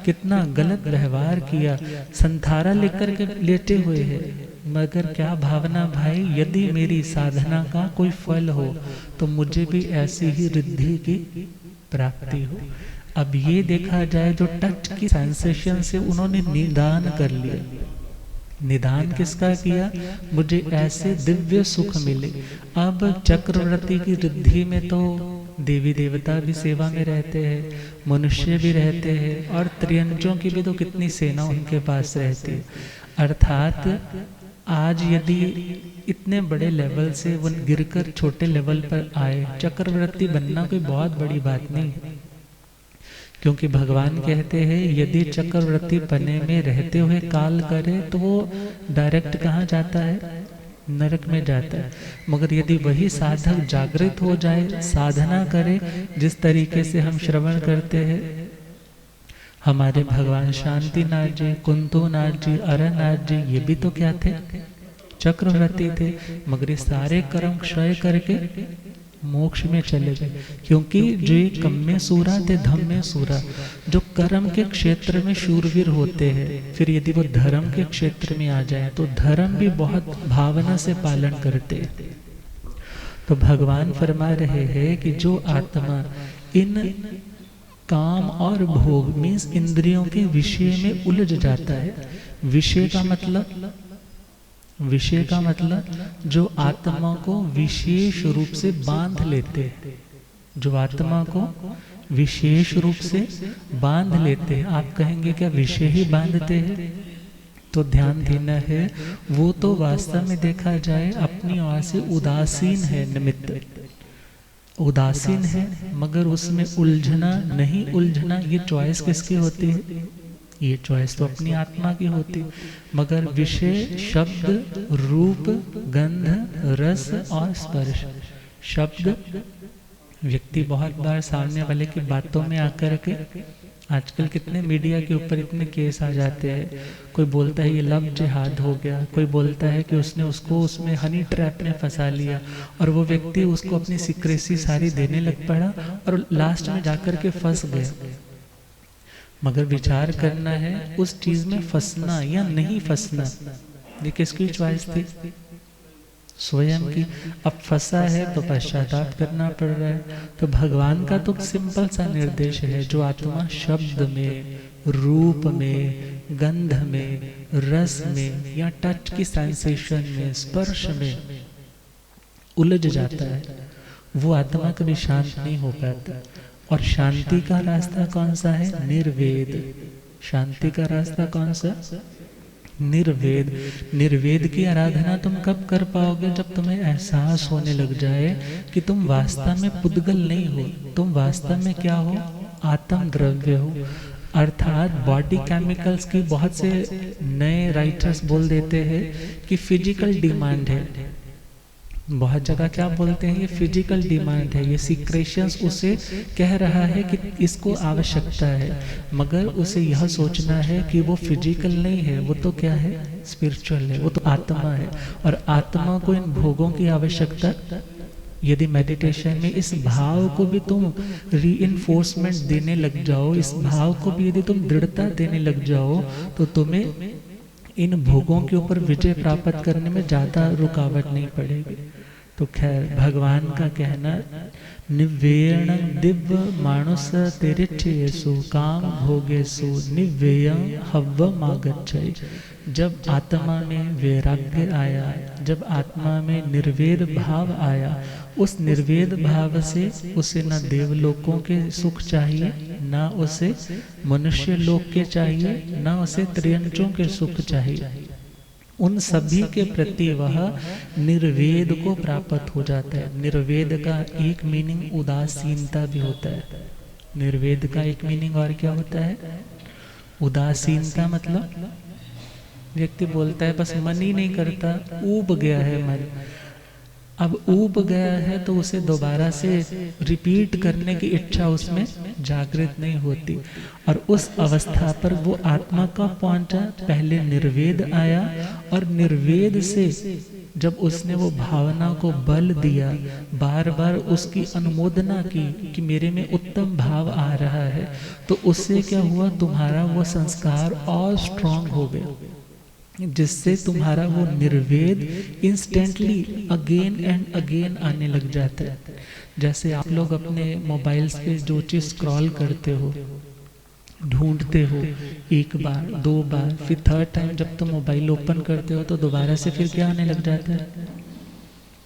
कितना गलत व्यवहार किया, संथारा लेकर के लेटे हुए हैं। मगर क्या भावना भाई, यदि मेरी साधना का कोई फल हो तो मुझे भी ऐसी ही रिद्धि की प्राप्ति हो। अब ये देखा जाए जो टच की सेंसेशन से उन्होंने निदान कर लिया। निदान किसका किया? मुझे ऐसे दिव्य सुख मिले। अब चक्रवर्ती की रिद्धि में तो देवी देवता भी सेवा में रहते हैं, मनुष्य भी रहते हैं, और त्रियंजों की भी तो कितनी सेना उनके पास रहती है। अर्थात आज यदि इतने बड़े लेवल से वो गिरकर छोटे लेवल पर आए, चक्रवर्ती बनना कोई बहुत बड़ी बात नहीं है। क्योंकि भगवान कहते हैं यदि चक्रवर्ती पने में रहते हुए काल करे तो वो डायरेक्ट कहाँ जाता है? नरक में जाता है। मगर यदि वही साधक जागृत हो जाए, साधना करे, जिस तरीके से हम श्रवण करते हैं, हमारे भगवान शांतिनाथ जी, कुंतुनाथ जी, अरनाथ जी, ये भी तो क्या थे? चक्रवर्ती थे। मगर ये सारे कर्म क्षय करके मोक्ष में चले गए। क्योंकि जो ये कम्मे सूरा थे धम्मे सूरा, जो कर्म के क्षेत्र में शूरवीर होते हैं, फिर यदि वो धर्म के क्षेत्र में आ जाए तो धर्म भी बहुत भावना से पालन करते हैं। तो भगवान फरमा रहे हैं कि जो आत्मा इन काम और भोग मीन्स इंद्रियों के विषय में उलझ जाता है, विषय का मतलब जो आत्मा को विशेष रूप से बांध लेते हैं, जो आत्मा को विशेष रूप से बांध लेते हैं। आप कहेंगे क्या विषय ही बांधते हैं? तो ध्यान देना है, वो तो वास्तव में देखा जाए अपनी ओर से उदासीन है, निमित्त उदासीन है, मगर उसमें उलझना नहीं उलझना ये चॉइस किसकी होती है? ये चॉइस तो अपनी आत्मा की होती। मगर विषय, शब्द, रूप, गंध, रस और स्पर्श, शब्द व्यक्ति बहुत बार सामने वाले की बातों में आकर के, आजकल कितने मीडिया के ऊपर इतने केस आ जाते हैं, कोई बोलता है ये लव जिहाद हो गया, कोई बोलता है कि उसने उसको उसमें हनी ट्रैप में फंसा लिया, और वो व्यक्ति उसको अपनी सीक्रेसी सारी देने लग पड़ा और लास्ट में जाकर के फंस गया। मगर विचार करना है उस चीज में फंसना या नहीं फंसना, ये किसकी चॉइस थी? स्वयं की। अब फंसा है तो पश्चाताप करना पड़ रहा है। तो भगवान का तो सिंपल सा निर्देश है, जो आत्मा शब्द में, रूप में, गंध में, रस में या टच की सेंसेशन में, स्पर्श में उलझ जाता है, वो आत्मा कभी शांत नहीं हो पाता। और शांति का रास्ता कौन सा है? निर्वेद। शांति का रास्ता कौन सा? निर्वेद, निर्वेद की आराधना तुम कब कर पाओगे? जब तुम्हें एहसास होने लग जाए कि तुम वास्तव में पुद्गल नहीं हो, तुम वास्तव में क्या हो? आत्म द्रव्य हो। अर्थात बॉडी केमिकल्स की बहुत से नए राइटर्स बोल देते हैं कि फिजिकल डिमांड है, बहुत जगह क्या बोलते हैं, ये फिजिकल डिमांड है, ये सीक्रेशंस उसे कह रहा है कि इसको आवश्यकता है, मगर उसे यह सोचना है कि वो फिजिकल नहीं है, वो तो क्या है? स्पिरिचुअल है, वो तो आत्मा है। और आत्मा को इन भोगों की आवश्यकता, यदि मेडिटेशन में इस भाव को भी तुम रीइंफोर्समेंट देने लग जाओ, इस भाव को भी यदि तुम दृढ़ता देने लग जाओ, तो तुम्हें इन भोगों के ऊपर विजय प्राप्त करने में ज्यादा रुकावट नहीं पड़ेगी। तो खैर, भगवान का कहना, निवेयण दिव्य मानुष तिरिच्येषु काम भोगेषु निवेयं हव्वमागच्छति। जब आत्मा में वैराग्य आया, जब आत्मा में निर्वेद भाव आया, उस निर्वेद भाव से उसे न देवलोकों के सुख चाहिए, न उसे मनुष्य लोक के चाहिए, न उसे त्रियंचों के सुख चाहिए। उन सभी के प्रति वह निर्वेद को प्राप्त हो जाता है। निर्वेद का एक मीनिंग उदासीनता भी होता है। निर्वेद का एक मीनिंग और क्या होता है? उदासीनता मतलब व्यक्ति बोलता है बस मन ही नहीं करता, ऊब गया है मन। अब ऊब गया है तो उसे दोबारा से रिपीट करने की इच्छा उसमें जागृत नहीं होती। और उस अवस्था पर वो आत्मा कब पहुंचा? पहले निर्वेद आया, और निर्वेद से जब उसने वो भावना को बल दिया, बार बार उसकी अनुमोदना की कि मेरे में उत्तम भाव आ रहा है, तो उससे क्या हुआ? तुम्हारा वो संस्कार और स्ट्रांग हो गया, जिससे तुम्हारा वो निर्वेद इंस्टेंटली अगेन एंड अगेन आने लग जाता है। जैसे आप लोग अपने मोबाइल्स पे जो चीज स्क्रॉल करते हो, ढूंढते हो, एक बार, दो बार, फिर थर्ड टाइम जब तुम मोबाइल ओपन करते हो तो दोबारा से फिर क्या आने लग जाता है?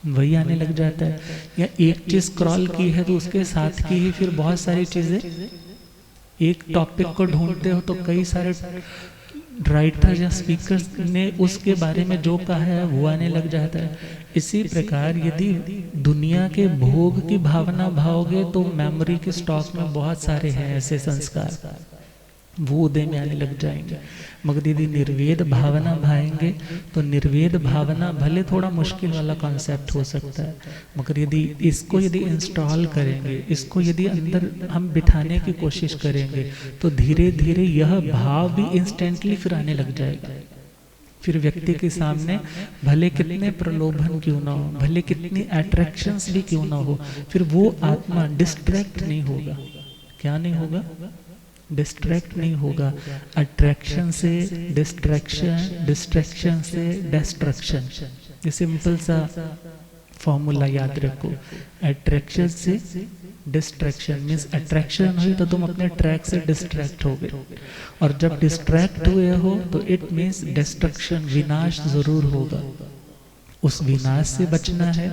वही आने लग जाता है। या एक चीज स्क्रॉल की है तो उसके साथ की ही फिर बहुत सारी चीजें, एक टॉपिक को ढूंढते हो तो कई सारे राइटर या स्पीकर्स ने उसके बारे में जो कहा है वो आने लग जाता है। इसी प्रकार यदि दुनिया के भोग की भावना भाओगे तो मेमोरी के स्टॉक में बहुत सारे हैं ऐसे संस्कार, वो उदय में आने लग जाएंगे। मगर यदि निर्वेद भावना भाएंगे तो निर्वेद भावना भले थोड़ा मुश्किल वाला कॉन्सेप्ट हो सकता है, मगर यदि इसको यदि इंस्टॉल करेंगे, इसको यदि अंदर हम बिठाने की कोशिश करेंगे, तो धीरे धीरे यह भाव भी इंस्टेंटली फिर आने लग जाएगा। फिर व्यक्ति के सामने भले कितने प्रलोभन क्यों ना हो, भले कितनी अट्रैक्शंस भी क्यों ना हो, फिर वो आत्मा डिस्ट्रैक्ट नहीं होगा। क्या नहीं होगा? डिस्ट्रैक्ट नहीं होगा। अट्रैक्शन से डिस्ट्रैक्शन, डिस्ट्रैक्शन से डिस्ट्रक्शन, ये सिंपल सा फॉर्मूला याद रखो। अट्रैक्शन से डिस्ट्रैक्शन मीन्स अट्रैक्शन हुई तो तुम अपने ट्रैक से डिस्ट्रैक्ट हो गए, और जब डिस्ट्रैक्ट हुए हो तो इट मीन्स डिस्ट्रक्शन, विनाश जरूर होगा। उस विनाश से बचना है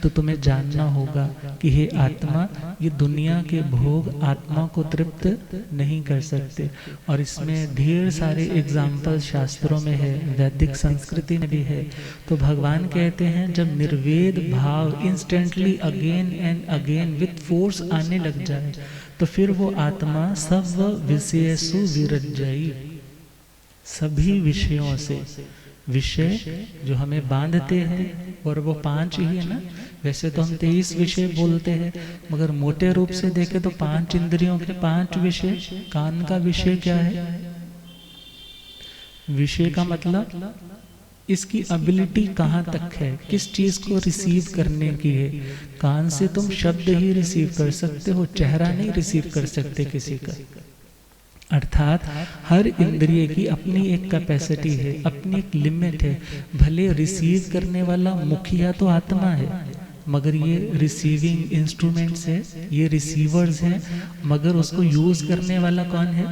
तो तुम्हें जानना होगा कि हे आत्मा, ये दुनिया के भोग आत्मा को तृप्त नहीं कर सकते। और इसमें ढेर सारे एग्जाम्पल शास्त्रों में है, वैदिक संस्कृति में भी है। तो भगवान कहते हैं जब निर्वेद भाव instantly again and again with force आने लग जाए तो फिर वो आत्मा सब विषयसु विरज्जयी, सभी विषयों से, विषय जो हमें बांधते हैं, और वो 5 ही है ना। वैसे तो हम 23 विषय बोलते हैं, मगर मोटे रूप से देखें तो 5 इंद्रियों के 5 विषय। कान का विषय क्या है? विषय का मतलब इसकी एबिलिटी कहाँ तक है, किस चीज को रिसीव करने की है। कान से तुम शब्द ही रिसीव कर सकते हो, चेहरा नहीं रिसीव कर सकते किसी का। अर्थात हर इंद्रिय की अपनी एक कैपेसिटी है, अपनी एक लिमिट है। भले रिसीव करने वाला मुखिया तो आत्मा है, मगर ये रिसीविंग इंस्ट्रूमेंट्स है, ये रिसीवर्स हैं, मगर उसको यूज करने वाला कौन है?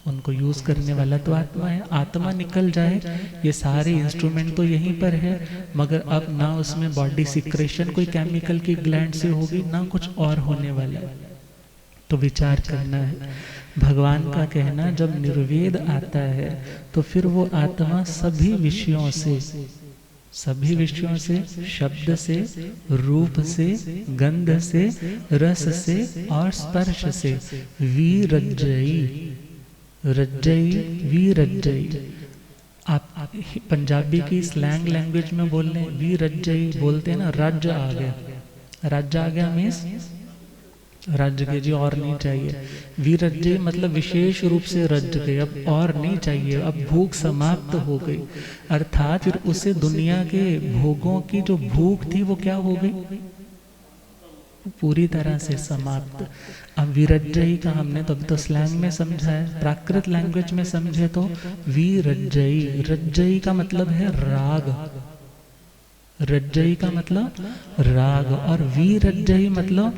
उनको यूज करने वाला तो आत्मा है। आत्मा निकल जाए, ये सारे इंस्ट्रूमेंट तो यहीं पर है, मगर अब ना उसमें बॉडी सिक्रेशन कोई केमिकल की ग्लैंड से होगी, ना कुछ और होने वाला है। तो विचार करना है। भगवान का कहना, जब निर्वेद आता है तो फिर वो आत्मा सभी विषयों से, शब्द से, रूप से, गंध से, रस से और स्पर्श से विरज्जयी। आप पंजाबी की स्लैंग लैंग्वेज में बोल रहे हैं, विरज्जयी बोलते हैं ना, राज्य आ गया मीन्स राज्य के जी और नहीं चाहिए। विरज्जयी मतलब विशेष रूप से रज गए, अब और नहीं चाहिए, अब भूख समाप्त हो गई। अर्थात फिर उसे दुनिया के भोगों की जो भूख थी वो क्या हो गई, पूरी तरह से समाप्त। अब विरज्जयी का हमने तो अभी तो स्लैंग में समझा है, प्राकृत लैंग्वेज में समझे तो विरज्जयी, रज्जयी का मतलब है राग, रज्जयी का मतलब राग, और विरज्जयी मतलब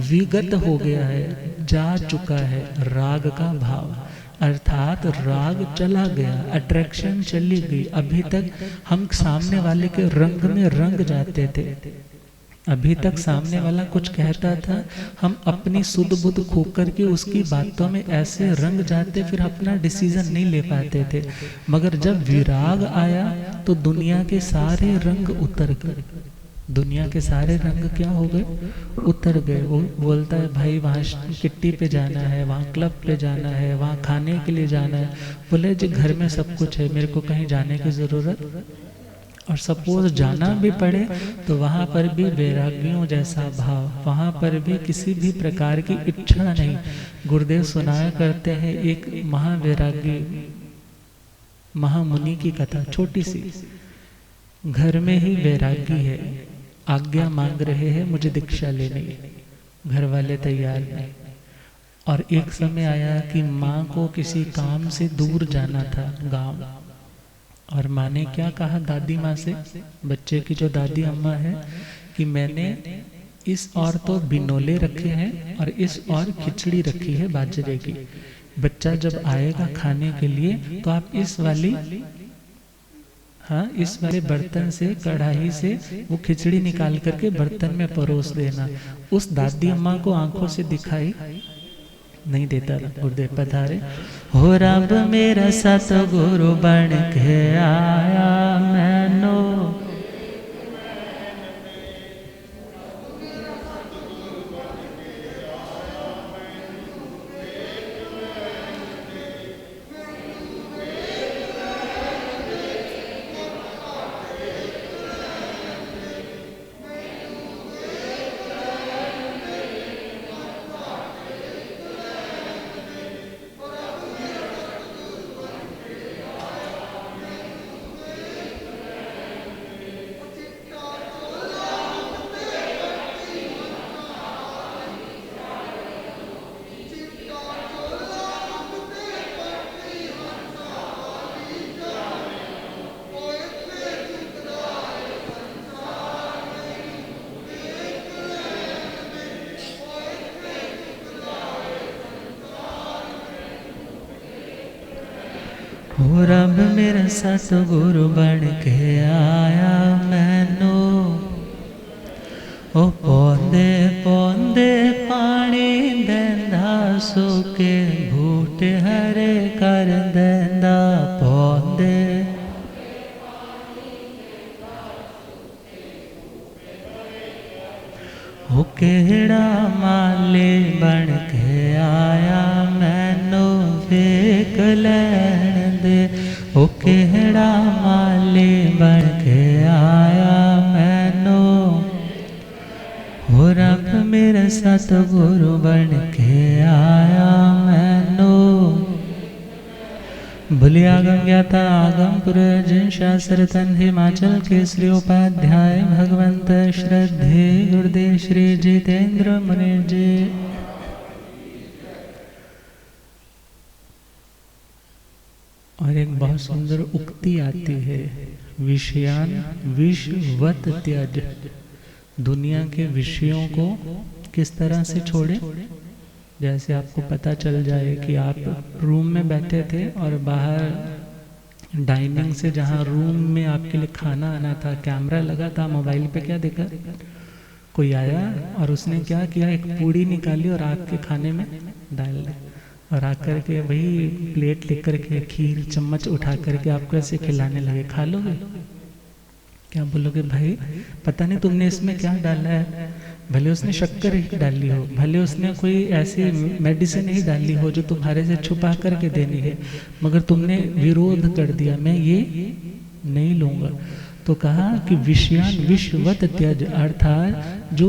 विगत हो गया है, जा चुका है राग का भाव। अर्थात राग चला गया, अट्रैक्शन चली गई। अभी तक हम सामने वाले के रंग में रंग जाते थे, अभी तक सामने वाला कुछ कहता था, हम अपनी सुध बुध खोकर के उसकी बातों में ऐसे रंग जाते, फिर अपना डिसीजन नहीं ले पाते थे। मगर जब विराग आया तो दुनिया के सारे रंग उतर गए, दुनिया के सारे रंग क्या हो गए, उतर गए। वो बोलता है भाई वहाँ किट्टी पे जाना है, वहाँ क्लब पे जाना है, वहाँ खाने के लिए जाना है। बोले जी घर में सब कुछ है, मेरे को कहीं जाने की ज़रूरत, और सपोज जाना भी पड़े तो वहाँ पर भी वैरागियों जैसा भाव, वहाँ पर भी किसी भी प्रकार की इच्छा नहीं। गुरुदेव सुनाया करते हैं एक महावैरागी महामुनि की कथा, छोटी सी। घर में ही वैरागी है, आज्ञा मांग रहे हैं मुझे दीक्षा लेनी, घर वाले तैयार नहीं। और एक समय आया कि माँ को किसी काम से दूर जाना था गांव, और माँ ने क्या कहा दादी माँ से, बच्चे की जो दादी अम्मा है, कि मैंने इस और तो बिनोले रखे हैं और इस और खिचड़ी रखी है बाजरे की, बच्चा जब आएगा खाने के लिए तो आप इस वाले बर्तन से, कढ़ाई से वो खिचड़ी निकाल करके बर्तन में परोस देना। उस दादी अम्मा को आंखों से दिखाई नहीं देता था। गुरुदेव पधारे, हो रब मेरा सतगुरु बन के आया मैनो, हो रब मेरा सतगुरु बन के आया मैनो, ओ पौंदे पौंदे पानी देंदा, सूके बूटे हरे कर देंदा, पौंदे ओ केड़ा माले बन के आया मैनो, वेख लैन दे, ओ केड़ा माले बन के आया मैनो, हो रब मेरा सतगुरु बन के आया मैनो। भूलि आगम ज्ञाता आगम पुरः जिन शास्त्र तन हिमाचल के श्री उपाध्याय भगवंत श्रद्धे गुरुदेव श्री जितेंद्र मुनि जी। और एक बहुत सुंदर उक्ति आती है, विषयान विषवत त्यज, दुनिया के विषयों को किस तरह से छोड़े। जैसे आपको पता चल जाए कि आप रूम में बैठे थे और बाहर डाइनिंग से जहाँ रूम में आपके लिए खाना आना था, कैमरा लगा था, मोबाइल पे क्या देखा, कोई आया और उसने क्या किया, एक पूड़ी निकाली और आग के खाने में डाल दी, और आकर के वही प्लेट लेकर के खीर चम्मच उठा करके आपको ऐसे खिलाने लगे, खा लोगे? क्या बोलोगे? भाई पता नहीं तुमने इसमें क्या डाला है, भले उसने शक्कर ही डाली हो, भले उसने कोई ऐसी मेडिसिन ही डाली हो जो तुम्हारे से छुपा करके देनी है, मगर तुमने विरोध कर दिया, मैं ये नहीं लूँगा। तो कहा कि विषयान विश्ववत त्यज, अर्थात जो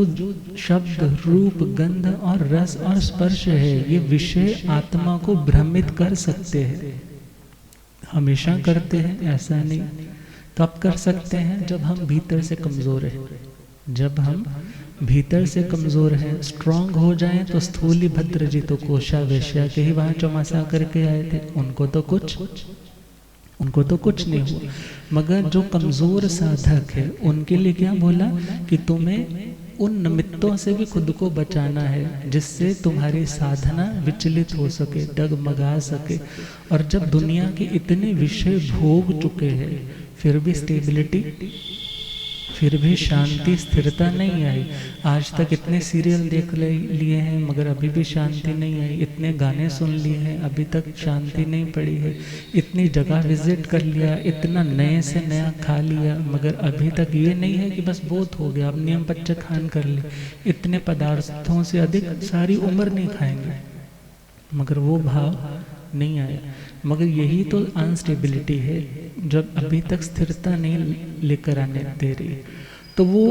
शब्द रूप गंध और रस और स्पर्श है, ये विषय आत्मा को भ्रमित कर सकते हैं। हमेशा करते हैं ऐसा नहीं। कब कर सकते हैं? जब हम भीतर से कमज़ोर हैं। जब हम भीतर से कमज़ोर हैं, स्ट्रांग हो जाएं, तो स्थूली भद्र जी तो कोशा वेश्या के ही वहाँ चौमासा करके आए थे, उनको तो कुछ नहीं हुआ। मगर जो कमज़ोर साधक है उनके लिए क्या बोला कि तुम्हें उन निमित्तों से भी खुद को बचाना है जिससे तुम्हारी साधना विचलित हो सके, डगमगा सके। और जब दुनिया के इतने विषय भोग चुके हैं फिर भी स्टेबिलिटी, फिर भी शांति, स्थिरता नहीं आई। आज तक इतने सीरियल देख लिए हैं मगर अभी भी शांति नहीं आई, इतने गाने सुन लिए हैं अभी तक शांति नहीं पड़ी है, इतनी जगह विजिट कर लिया, इतना नए से नया खा लिया, मगर अभी तक ये नहीं है कि बस बहुत हो गया, अब नियम पच्चे खान कर ले। इतने पदार्थों से अधिक सारी उम्र नहीं खाएंगे, मगर वो भाव नहीं आया। मगर यही तो अनस्टेबिलिटी है, जब अभी तक स्थिरता नहीं लेकर आने दे रही। तो वो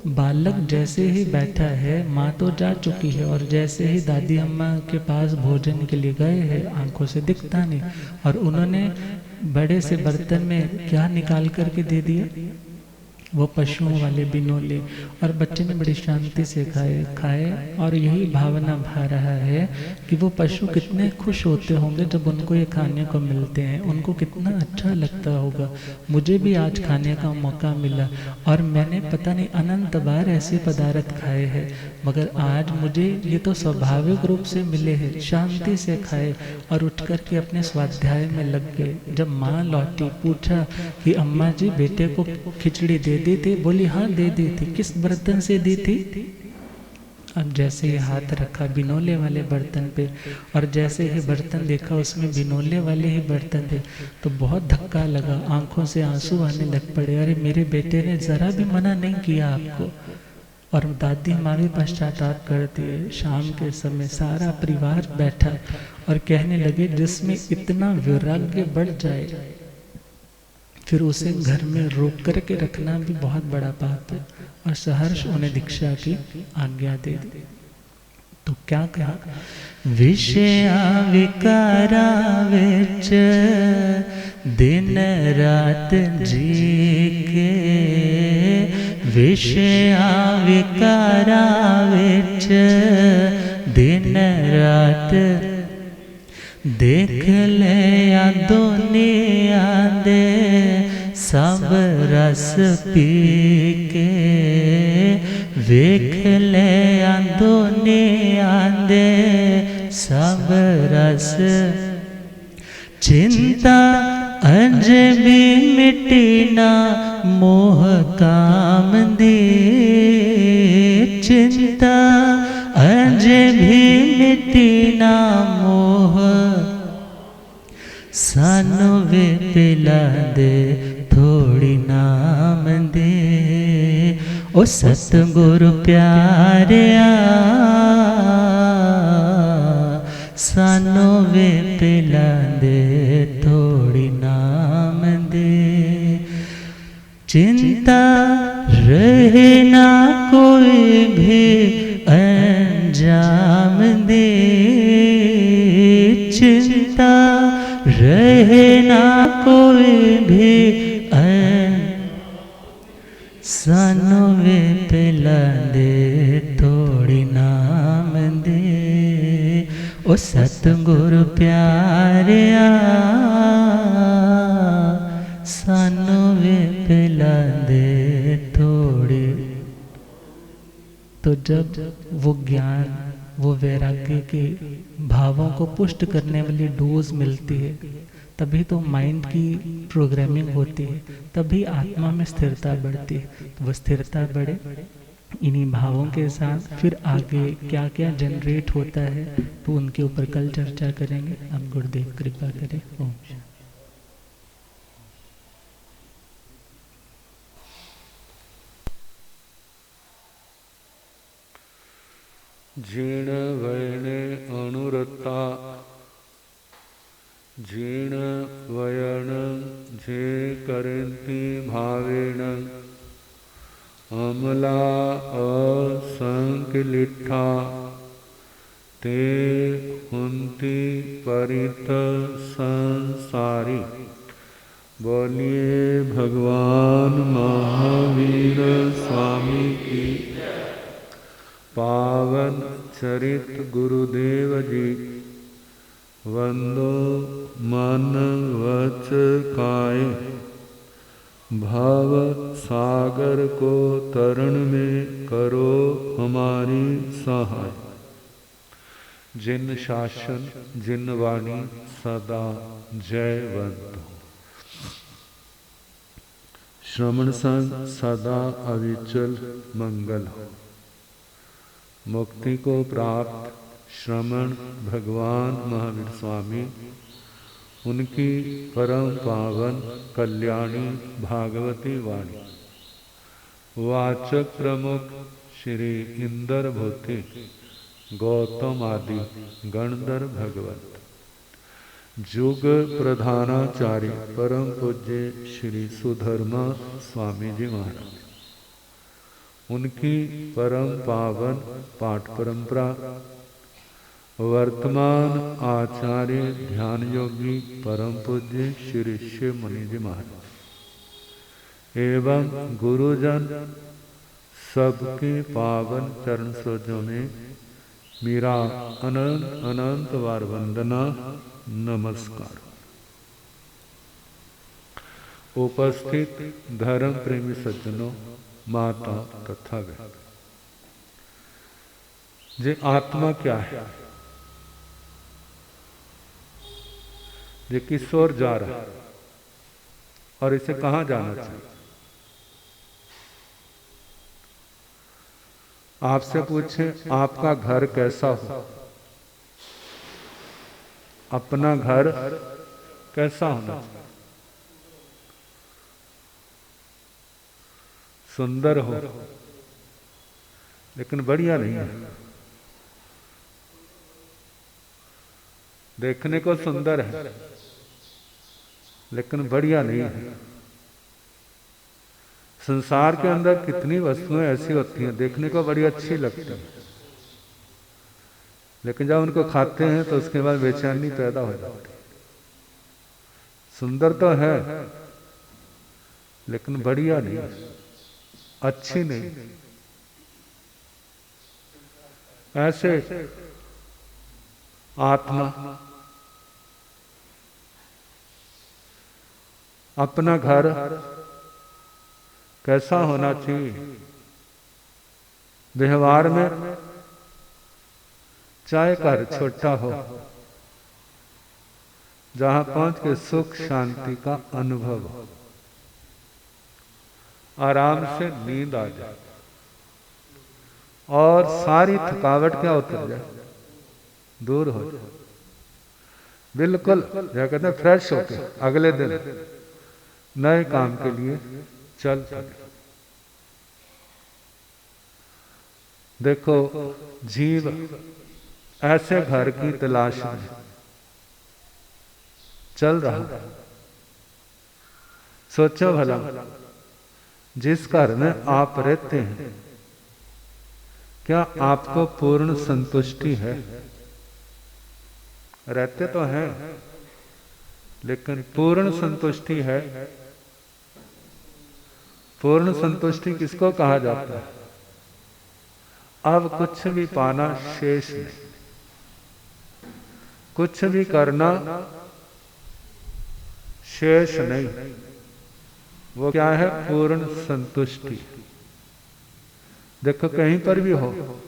बालक जैसे ही बैठा है, माँ तो जा चुकी है, और जैसे ही दादी अम्मा के पास भोजन के लिए गए हैं, आंखों से दिखता नहीं, और उन्होंने बड़े से बर्तन में क्या निकाल करके दे दिया, वो पशुओं वाले बिनोले, और बच्चे ने बड़ी शांति से खाए। और यही भावना भा रहा है कि वो पशु कितने खुश होते होंगे जब उनको ये खाने को मिलते हैं, उनको कितना अच्छा लगता होगा। मुझे भी आज खाने का मौका मिला और मैंने पता नहीं अनंत बार ऐसे पदार्थ खाए हैं, मगर आज मुझे ये तो स्वाभाविक रूप से मिले हैं। शांति से खाए और उठ कर के अपने स्वाध्याय में लग गए। जब माँ लौटी, पूछा कि अम्मा जी बेटे को खिचड़ी दे दी थी? बोली हाँ दे दी थी। किस बर्तन से दी थी? अब जैसे ही हाथ रखा बिनोले वाले बर्तन पे, और जैसे ही बर्तन देखा उसमें बिनोले वाले ही बर्तन थे, तो बहुत धक्का लगा, आंखों से आंसू आने लग पड़े। अरे मेरे बेटे ने जरा भी मना नहीं किया आपको। और दादी माँ भी पश्चाताप करती है। शाम के समय सारा परिवार बैठा और कहने लगे जिसमें इतना वैराग्य बढ़ जाए फिर उसे घर में रोक करके रखना भी बहुत बड़ा पाप है। और सहर्ष उन्हें दीक्षा की आज्ञा दे दी। तो क्या कहा? विषया विकारा विच दिन रात जी के, विषया विकारा विच दिन रात देख ले या दुनिया दे सब रस पी के, वेख ले या दुनिया दे सब रस। चिंता अज भी मिटी ना मोह काम दे, चिंता अज भी मिटी ना मोह, सानू वे पिला दे थोड़ी नाम दे। ओ सतगुरु प्यारिया सानू वे पिला दे थोड़ी नाम दे। चिंता रहे ना कोई भी अंजाम दे, चिंता रहे ना कोई भी सानू वे पिला दे थोड़ी नाम दे। ओ सतगुरु प्यारिया सानू वे पिला दे थोड़ी। तो जब वो ज्ञान, वो वैराग्य के भावों को पुष्ट करने वाली डोज मिलती है, तभी तो माइंड की प्रोग्रामिंग होती है, तभी आत्मा में स्थिरता बढ़ती है। तो वो स्थिरता बढ़े इन्हीं भावों के साथ फिर आगे क्या क्या जनरेट होता है तो उनके ऊपर कल चर्चा करेंगे। अब गुरुदेव कृपा करें। ओम शांति। जीर्ण वयने अनुरता जीर्ण वयन जे करन्ति भावेन अमला असंकलिठा ते हुन्ति परित संसारी। बोलिए भगवान महावीर स्वामी की। पावन चरित गुरुदेव जी वंदो मन वच काए। भव सागर को तरण में करो हमारी सहाय। जिन शासन जिन वाणी सदा जयवंत। श्रवण संग सदा अविचल मंगल। मुक्ति को प्राप्त श्रमण भगवान महावीर स्वामी उनकी परम पावन कल्याणी भागवती वाणी। वाचक प्रमुख श्री इंदर भूति गौतम आदि गणधर भगवत। जुग प्रधानाचार्य परम पूज्य श्री सुधर्मा स्वामी जी महाराज उनकी परम पावन पाठ परंपरा। वर्तमान आचार्य ध्यान योगी परम पूज्य श्री शिव मुनि जी महाराज एवं गुरुजन सबके पावन चरण सरोजों में मेरा अनंत अनंत बार वंदना नमस्कार। उपस्थित धर्म प्रेमी सज्जनों, माता तथा बहन, ये आत्मा क्या है? ये किस ओर जा रहा है और इसे कहां जाना चाहिए? आपसे पूछें आपका घर कैसा हो, अपना घर कैसा होना चाहिए? सुंदर हो, लेकिन बढ़िया नहीं है। देखने को सुंदर है लेकिन बढ़िया नहीं है। संसार के अंदर कितनी वस्तुएं ऐसी होती हैं देखने को बड़ी अच्छी लगती हैं, लेकिन जब उनको खाते हैं तो उसके बाद बेचैनी पैदा हो जाती है। सुंदर तो है लेकिन बढ़िया नहीं, अच्छी नहीं। ऐसे आत्मा अपना घर कैसा होना चाहिए? व्यवहार में चाहे घर छोटा हो, जहां पहुंच के सुख शांति का अनुभव हो, आराम से नींद आ जाए और सारी थकावट क्या उतर जाए, दूर हो जाए, बिल्कुल क्या कहते हैं फ्रेश होके अगले दिन नए काम के लिए चल सके। देखो जीव ऐसे घर की तलाश में चल रहा है। सोचो भला, जिस घर में आप रहते हैं क्या आपको पूर्ण संतुष्टि है? रहते तो हैं लेकिन पूर्ण संतुष्टि है? पूर्ण संतुष्टि किसको कहा जाता है? अब कुछ भी पाना शेष नहीं, कुछ भी करना शेष नहीं। वो क्या है? पूर्ण संतुष्टि। देखो कहीं पर भी हो,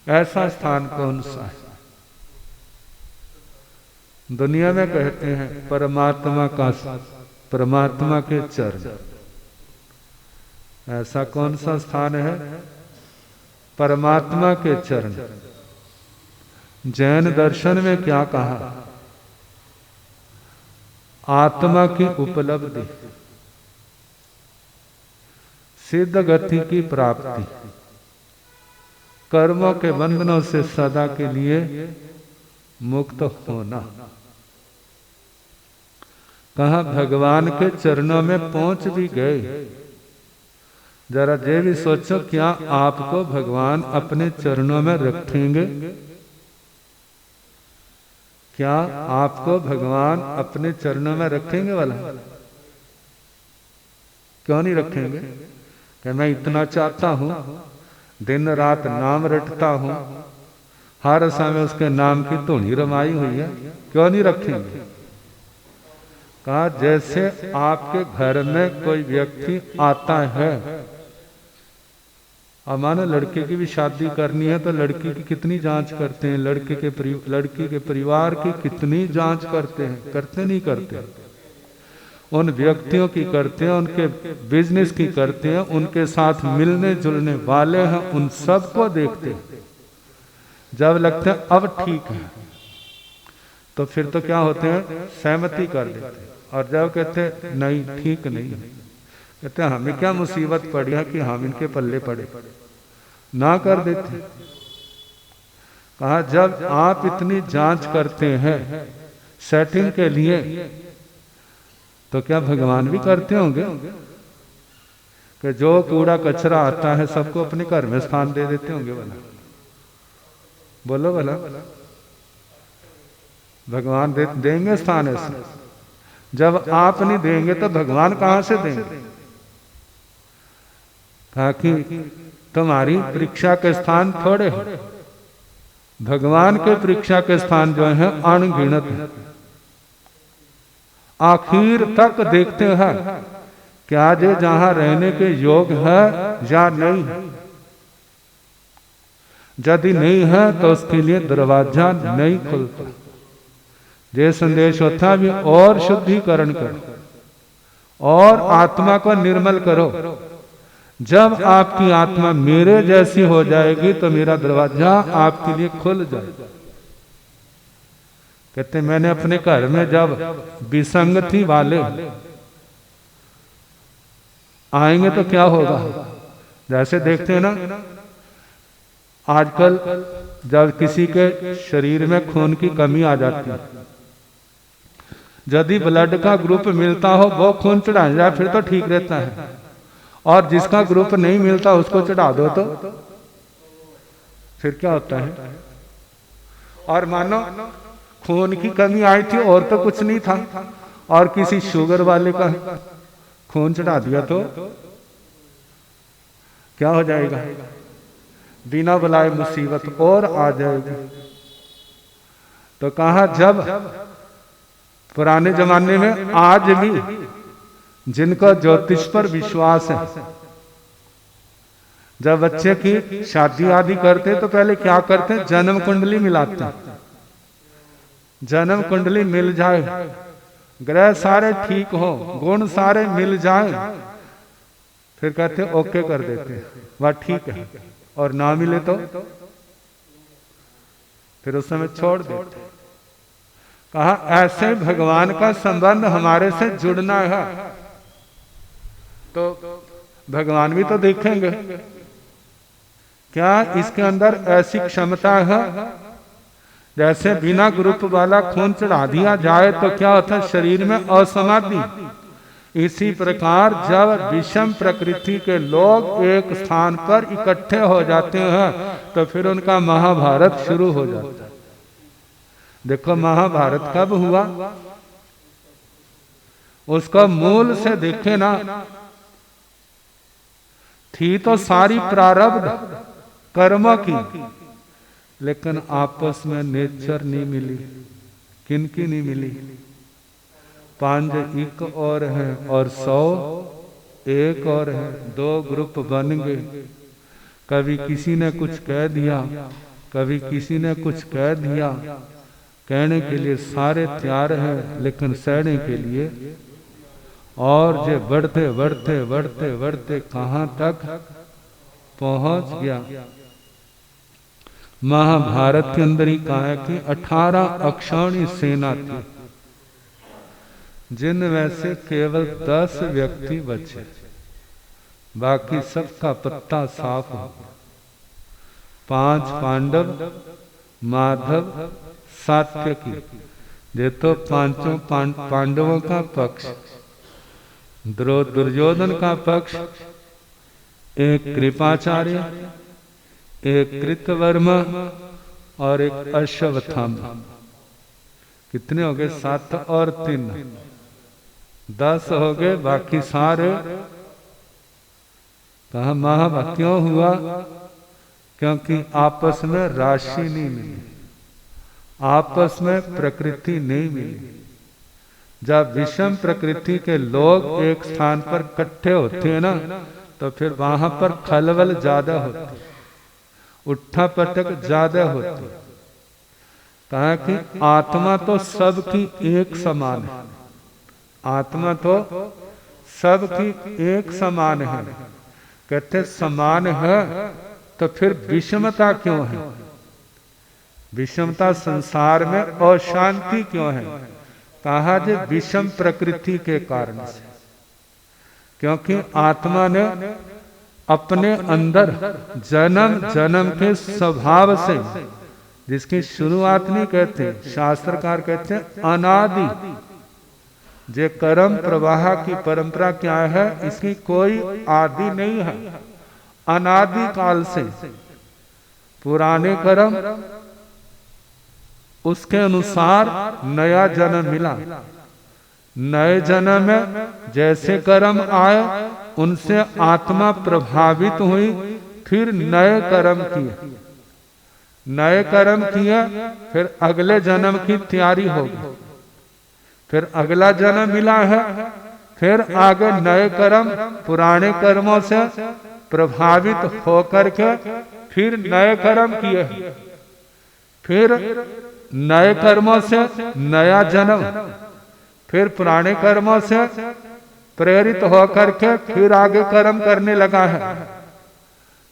ऐसा स्थान कौन सा है? दुनिया में कहते हैं परमात्मा का, परमात्मा के चरण। ऐसा कौन सा स्थान है? परमात्मा के चरण। जैन दर्शन में क्या कहा? आत्मा की उपलब्धि, सिद्ध गति की प्राप्ति, कर्मों के बंधनों से सदा के लिए मुक्त होना। कहा भगवान के चरणों में पहुंच भी गए। जरा ये भी सोचो, क्या आपको भगवान अपने चरणों में रखेंगे? क्या आपको भगवान अपने चरणों में रखेंगे वाला? क्यों नहीं रखेंगे? कि मैं इतना चाहता हूं, दिन रात नाम रटता हूं, हर समय उसके नाम की धुनी रमाई हुई है, क्यों नहीं रखेंगे? कहा जैसे आपके घर में कोई व्यक्ति आता है, अब मानो लड़के की भी शादी करनी है तो लड़की की कितनी जांच करते हैं, लड़की के परिवार की कितनी जांच करते हैं, करते नहीं करते? उन व्यक्तियों की करते हैं, उनके बिजनेस की करते हैं, उनके साथ मिलने जुलने वाले हैं, उन सबको देखते हैं। जब लगते हैं अब ठीक है तो फिर तो क्या होते हैं, सहमति कर देते हैं। और जब कहते हैं नहीं ठीक नहीं, कहते हैं हमें क्या मुसीबत पड़ी है कि हम इनके पल्ले पड़े, ना कर देते। कहा जब आप इतनी जांच करते हैं सेटिंग के लिए, तो क्या भगवान भी करते होंगे कि जो कूड़ा कचरा आता है सबको अपने घर में स्थान दे देते होंगे? भला बोलो भला, भगवान देंगे स्थान ऐसे? जब आप नहीं देंगे तो भगवान कहां से देंगे? कहा कि तुम्हारी परीक्षा के स्थान थोड़े हैं, भगवान के परीक्षा के स्थान जो है अनगिनत है। आखिर तक देखते हैं क्या जे जहां रहने के योग है या नहीं है। यदि नहीं है तो उसके लिए दरवाजा नहीं खुलता। ये संदेश होता भी और शुद्धिकरण करो और आत्मा को निर्मल करो। जब आपकी आत्मा मेरे जैसी हो जाएगी तो मेरा दरवाजा आपके लिए खुल जाएगा। कहते मैंने अपने घर में जब विसंगति वाले आएंगे तो क्या होगा, जैसे देखते हैं ना आजकल जब किसी के शरीर में खून की कमी आ जाती है, यदि ब्लड का ग्रुप मिलता हो वो खून चढ़ा जाए फिर तो ठीक रहता है, और जिसका ग्रुप नहीं मिलता उसको चढ़ा दो तो फिर क्या होता है। और मानो खून की कमी आई थी और तो कुछ नहीं था, और किसी शुगर वाले का खून चढ़ा दिया तो क्या हो जाएगा, बिना बुलाए मुसीबत और आ जाएगी। तो कहा जब पुराने जमाने में आज भी जिनका ज्योतिष पर विश्वास है, जब बच्चे की शादी आदि करते तो पहले क्या करते, जन्म कुंडली मिलाते। जन्म कुंडली मिल जाए, ग्रह सारे ठीक हो, गुण सारे मिल जाए, फिर कहते ओके कर देते वह ठीक है, और ना मिले तो फिर उस समय छोड़ देते। कहा ऐसे भगवान का संबंध हमारे से जुड़ना है तो भगवान भी तो देखेंगे क्या इसके अंदर ऐसी क्षमता है। जैसे बिना ग्रुप वाला खून चढ़ा दिया जाए तो क्या होता है, शरीर में असमाधि। इसी प्रकार जब विषम प्रकृति के लोग एक स्थान पर इकट्ठे हो जाते हैं तो फिर उनका महाभारत शुरू हो जाता है। देखो महाभारत कब हुआ, उसका मूल से देखे ना, थी तो सारी प्रारब्ध कर्म की, लेकिन आपस में नेचर नहीं मिली। किनकी नहीं मिली, 5 एक और है और 100 एक और है, 2 ग्रुप बन गए। कभी किसी ने कुछ कह दिया, कभी किसी ने कुछ कह दिया। कहने के लिए सारे तैयार हैं लेकिन सहने के लिए और जे बढ़ते बढ़ते बढ़ते बढ़ते कहाँ तक पहुंच गया। महाभारत के अंदर ही कहा है कि 18 अक्षौणी सेना थी, जिनमें से केवल 10 व्यक्ति बचे, बाकी सबका पत्ता साफ हो गया। 5 पांडव, माधव, सात्यकी, ये तो पांचों पांडवों का पक्ष, दुर्योधन का पक्ष, एक कृपाचार्य, एक कृतवर्मा और एक अश्वत्थामा। कितने हो गए? 7 और 3 10 हो गए। बाकी सारे कहा महाभारत क्यों हुआ? क्योंकि आपस में राशि नहीं मिली, आपस में प्रकृति नहीं मिली। जब विषम प्रकृति के लोग एक स्थान पर इकट्ठे होते हैं ना, तो फिर वहां पर खलबल ज्यादा होती, उठा पटक ज्यादा होती। कहा कि आत्मा तो सबकी एक समान है, आत्मा तो सबकी एक समान है। कहते समान है तो फिर विषमता क्यों है? विषमता संसार में अशांति क्यों है? कहा जे विषम प्रकृति के कारण से। क्योंकि आत्मा ने अपने अंदर जन्म जन्म के स्वभाव से, जिसकी शुरुआत नहीं कहते, शास्त्रकार कहते हैं अनादि, जे कर्म प्रवाह की परंपरा क्या है, इसकी कोई आदि नहीं है। अनादि काल से पुराने कर्म, उसके अनुसार नया जन्म मिला। नए जन्म में जैसे कर्म आए उनसे आत्मा प्रभावित हुई, फिर नए कर्म किए, नए कर्म किए, फिर अगले जन्म की तैयारी होगी, फिर अगला जन्म मिला है, फिर आगे नए कर्म पुराने कर्मों से प्रभावित होकर के फिर नए कर्म किए, फिर नए कर्मों से नया जन्म, फिर पुराने कर्मों से प्रेरित होकर के फिर आगे कर्म करने लगा है।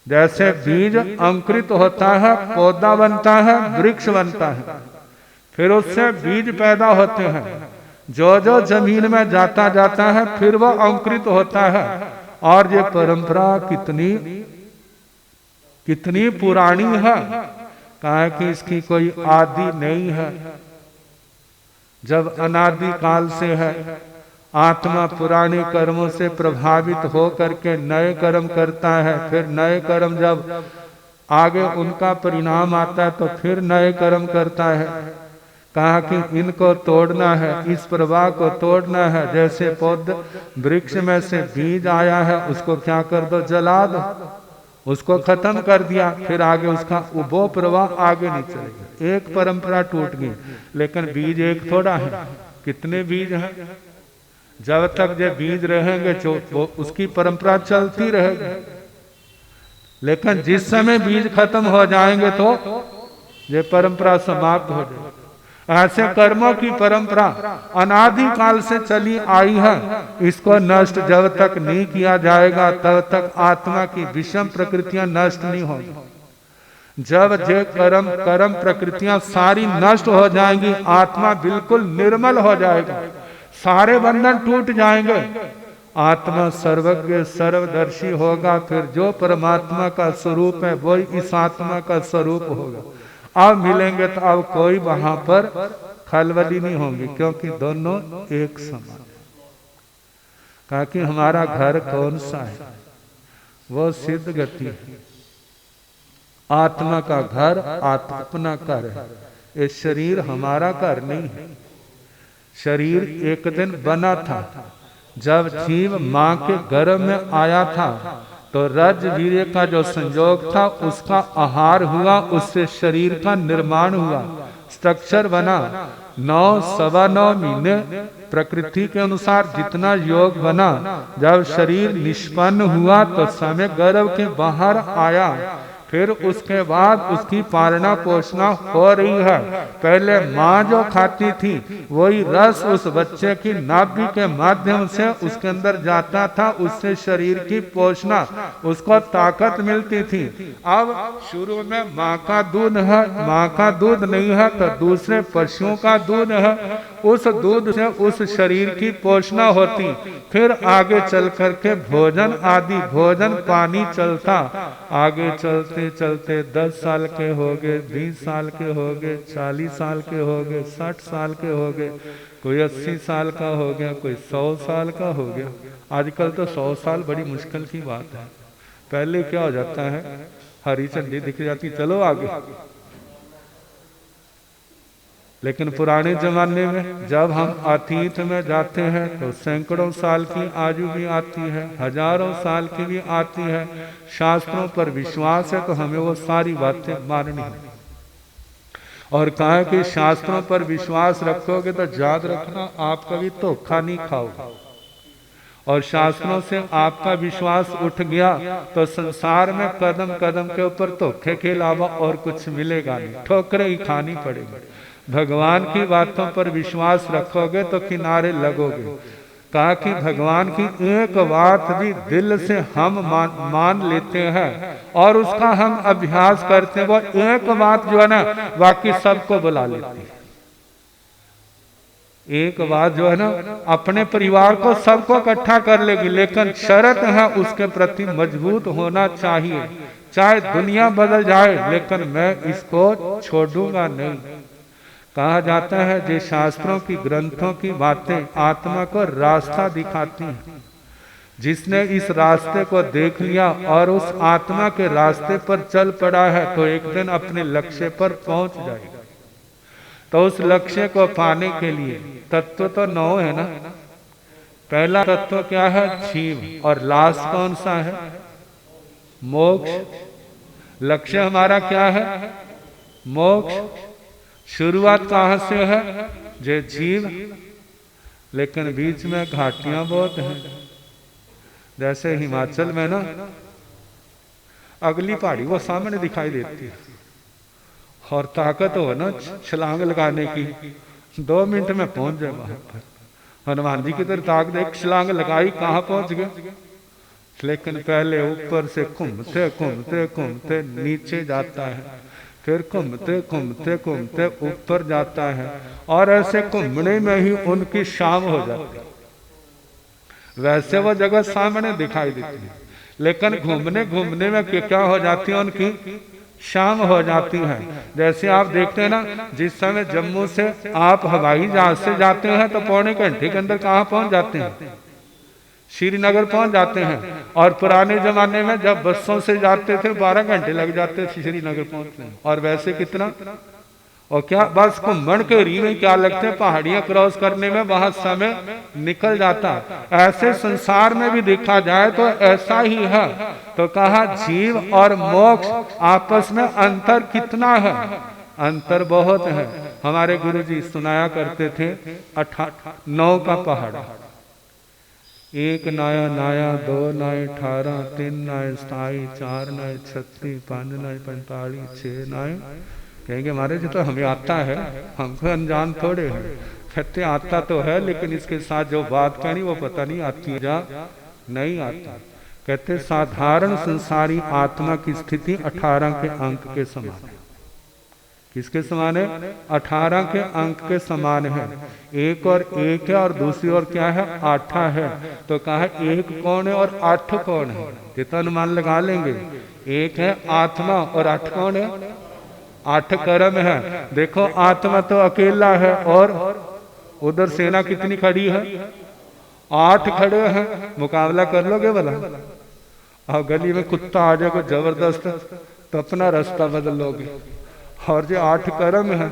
जैसे बीज अंकुरित होता है, पौधा बनता है, वृक्ष बनता है, फिर उससे बीज पैदा होते हैं, जो जो जमीन में जाता जाता है फिर वो अंकुरित होता है। और ये परंपरा कितनी पुरानी है, कहा कि इसकी कोई आदि नहीं है। जब अनादि काल से है, आत्मा पुराने कर्मों से प्रभावित हो करके नए कर्म करता है, फिर नए कर्म जब आगे उनका परिणाम आता है तो फिर नए कर्म करता है। कहा कि इनको तोड़ना है, इस प्रवाह को तोड़ना है। जैसे पौधे वृक्ष में से बीज आया है, उसको क्या कर दो, जला दो, उसको खत्म कर दिया, फिर आगे उसका वो प्रवाह आगे नहीं चलेगा। एक परंपरा टूट गई, लेकिन बीज एक थोड़ा है, कितने बीज हैं। जब तक ये बीज रहेंगे वो उसकी परंपरा चलती रहेगी, लेकिन जिस समय बीज खत्म हो जाएंगे तो ये परंपरा समाप्त हो जाएगी। ऐसे कर्मों की परंपरा अनादि काल से चली आई है, इसको नष्ट जब तक नहीं किया जाएगा तब तक आत्मा की विषम प्रकृतियां नष्ट नहीं होंगी। जब जे कर्म प्रकृतियां सारी नष्ट हो जाएंगी, आत्मा बिल्कुल निर्मल हो जाएगा, सारे बंधन टूट जाएंगे, आत्मा सर्वज्ञ सर्वदर्शी होगा। फिर जो परमात्मा का स्वरूप है वही इस आत्मा का स्वरूप होगा। अब मिलेंगे तो अब कोई वहां पर खलबली नहीं होंगी, क्योंकि दोनों एक समान। कहा कि हमारा घर कौन सा है, वो सिद्ध गति है। आत्मा का घर अपना घर है, ये शरीर हमारा घर नहीं है। शरीर एक दिन बना था, जब जीव मां के गर्भ में आया था तो रज वीर्य का जो संयोग था उसका आहार हुआ, उससे शरीर का निर्माण हुआ, स्ट्रक्चर बना। 9-9.25 महीने प्रकृति के अनुसार जितना योग बना, जब शरीर निष्पन्न हुआ तो समय गर्भ के बाहर आया, फिर उसके बाद उसकी पालना पोषणा हो रही है। पहले माँ जो खाती थी वही रस उस बच्चे की नाभि के माध्यम से उसके अंदर जाता था, उससे शरीर की पोषणा, उसको ताकत मिलती थी। अब शुरू में माँ का दूध है, माँ का दूध नहीं है तो दूसरे पशुओं का दूध है, उस दूध से उस शरीर की पोषणा होती। फिर आगे चल करके भोजन आदि भोजन पानी चलता। आगे चलते चलते 10 साल के हो गए, 20 साल के हो गए, 40 साल के हो गए, 60 साल के हो गए, कोई 80 साल का हो गया, कोई 100 साल का हो गया। आजकल तो 100 साल बड़ी मुश्किल की बात है। पहले क्या हो जाता है, हरी झंडी दिख जाती, चलो आगे। लेकिन पुराने जमाने में जब हम अतीत में जाते हैं तो सैकड़ों साल की आयु भी आती है, हजारों साल की भी आती है। शास्त्रों पर विश्वास है तो हमें वो सारी बातें माननी है। और कहा कि शास्त्रों पर विश्वास रखोगे तो याद रखना आप कभी धोखा नहीं खाओगे। और शास्त्रों से आपका विश्वास उठ गया तो संसार में कदम कदम के ऊपर धोखे के अलावा और कुछ मिलेगा नहीं, ठोकरें ही खानी पड़ेगी। भगवान की बातों पर विश्वास रखोगे तो किनारे लगोगे। कहा कि भगवान की एक बात भी दिल से हम मान लेते हैं और उसका हम अभ्यास करते हैं, वो एक बात जो है ना बाकी सबको बुला लेते हैं। एक बात जो है ना अपने परिवार को सबको इकट्ठा कर लेगी, लेकिन शर्त है उसके प्रति मजबूत होना चाहिए। चाहे दुनिया बदल जाए लेकिन मैं इसको छोड़ूंगा नहीं। कहा जाता है जे शास्त्रों की ग्रंथों की बातें आत्मा को रास्ता दिखाती हैं। जिसने इस रास्ते को देख लिया और उस आत्मा के रास्ते पर चल पड़ा है तो एक दिन अपने लक्ष्य पर पहुंच जाएगा। तो उस लक्ष्य को पाने के लिए तत्व तो 9 है ना। पहला तत्व क्या है, जीव, और लास्ट कौन सा है, मोक्ष। लक्ष्य हमारा क्या है, मोक्ष। शुरुआत कहां से है, जे जीव, लेकिन बीच में घाटियां बहुत हैं। जैसे हिमाचल में ना अगली पहाड़ी वो सामने दिखाई देती है और ताकत हो ना छलांग लगाने की, 2 मिनट में पहुंच जाए वहां पर। हनुमान जी की तरह ताकत, एक छलांग लगाई कहां पहुंच गए। लेकिन पहले ऊपर से घूमते घूमते घूमते नीचे जाता है, फिर घूमते घूमते घूमते ऊपर जाता है और ऐसे घूमने में ही उनकी शाम हो जाती है। वैसे वो जगह सामने दिखाई देती है, लेकिन घूमने घूमने में क्या हो जाती है, उनकी शाम हो जाती है। जैसे आप देखते हैं ना, जिस समय जम्मू से आप हवाई जहाज से जाते हैं तो पौने घंटे के अंदर कहाँ पहुंच जाते हैं, श्रीनगर पहुंच जाते हैं। और पुराने जमाने में जब बसों से जाते थे 12 घंटे लग जाते थे श्रीनगर पहुंचने। और वैसे कितना, और क्या बस घूमन के री में क्या लगते हैं, पहाड़ियां क्रॉस करने में वहां समय निकल जाता। ऐसे संसार में भी देखा जाए तो ऐसा ही है। तो कहा जीव और मोक्ष आपस में अंतर कितना है, अंतर बहुत है। हमारे गुरुजी सुनाया करते थे 9 का पहाड़, 1 नाया नाया, 2 नाय 18, 3 नाय 27, 4 नाय 36, 5 नाय 45, 6 नाय। कहेंगे महाराज जी तो हमें आता है, हमको अनजान थोड़े हैं। कहते आता तो है लेकिन इसके साथ जो बात कहनी वो पता नहीं आती या नहीं आता। कहते साधारण संसारी आत्मा की स्थिति 18 के अंक के समान है। किसके समान है, 18 के अंक के समान है। 1 और 1 है और दूसरी ओर क्या है, 8 है। तो कहा 1 कौन है और 8 कौन है, कितना अनुमान लगा लेंगे। 1 है आत्मा और 8 कौन है, 8 कर्म है। देखो आत्मा तो अकेला है और उधर सेना कितनी खड़ी है, 8 खड़े हैं। मुकाबला कर लोगे भला? और गली में कुत्ता आ जाएगा जबरदस्त तो अपना रास्ता बदल लोगे। और जो 8 कर्म है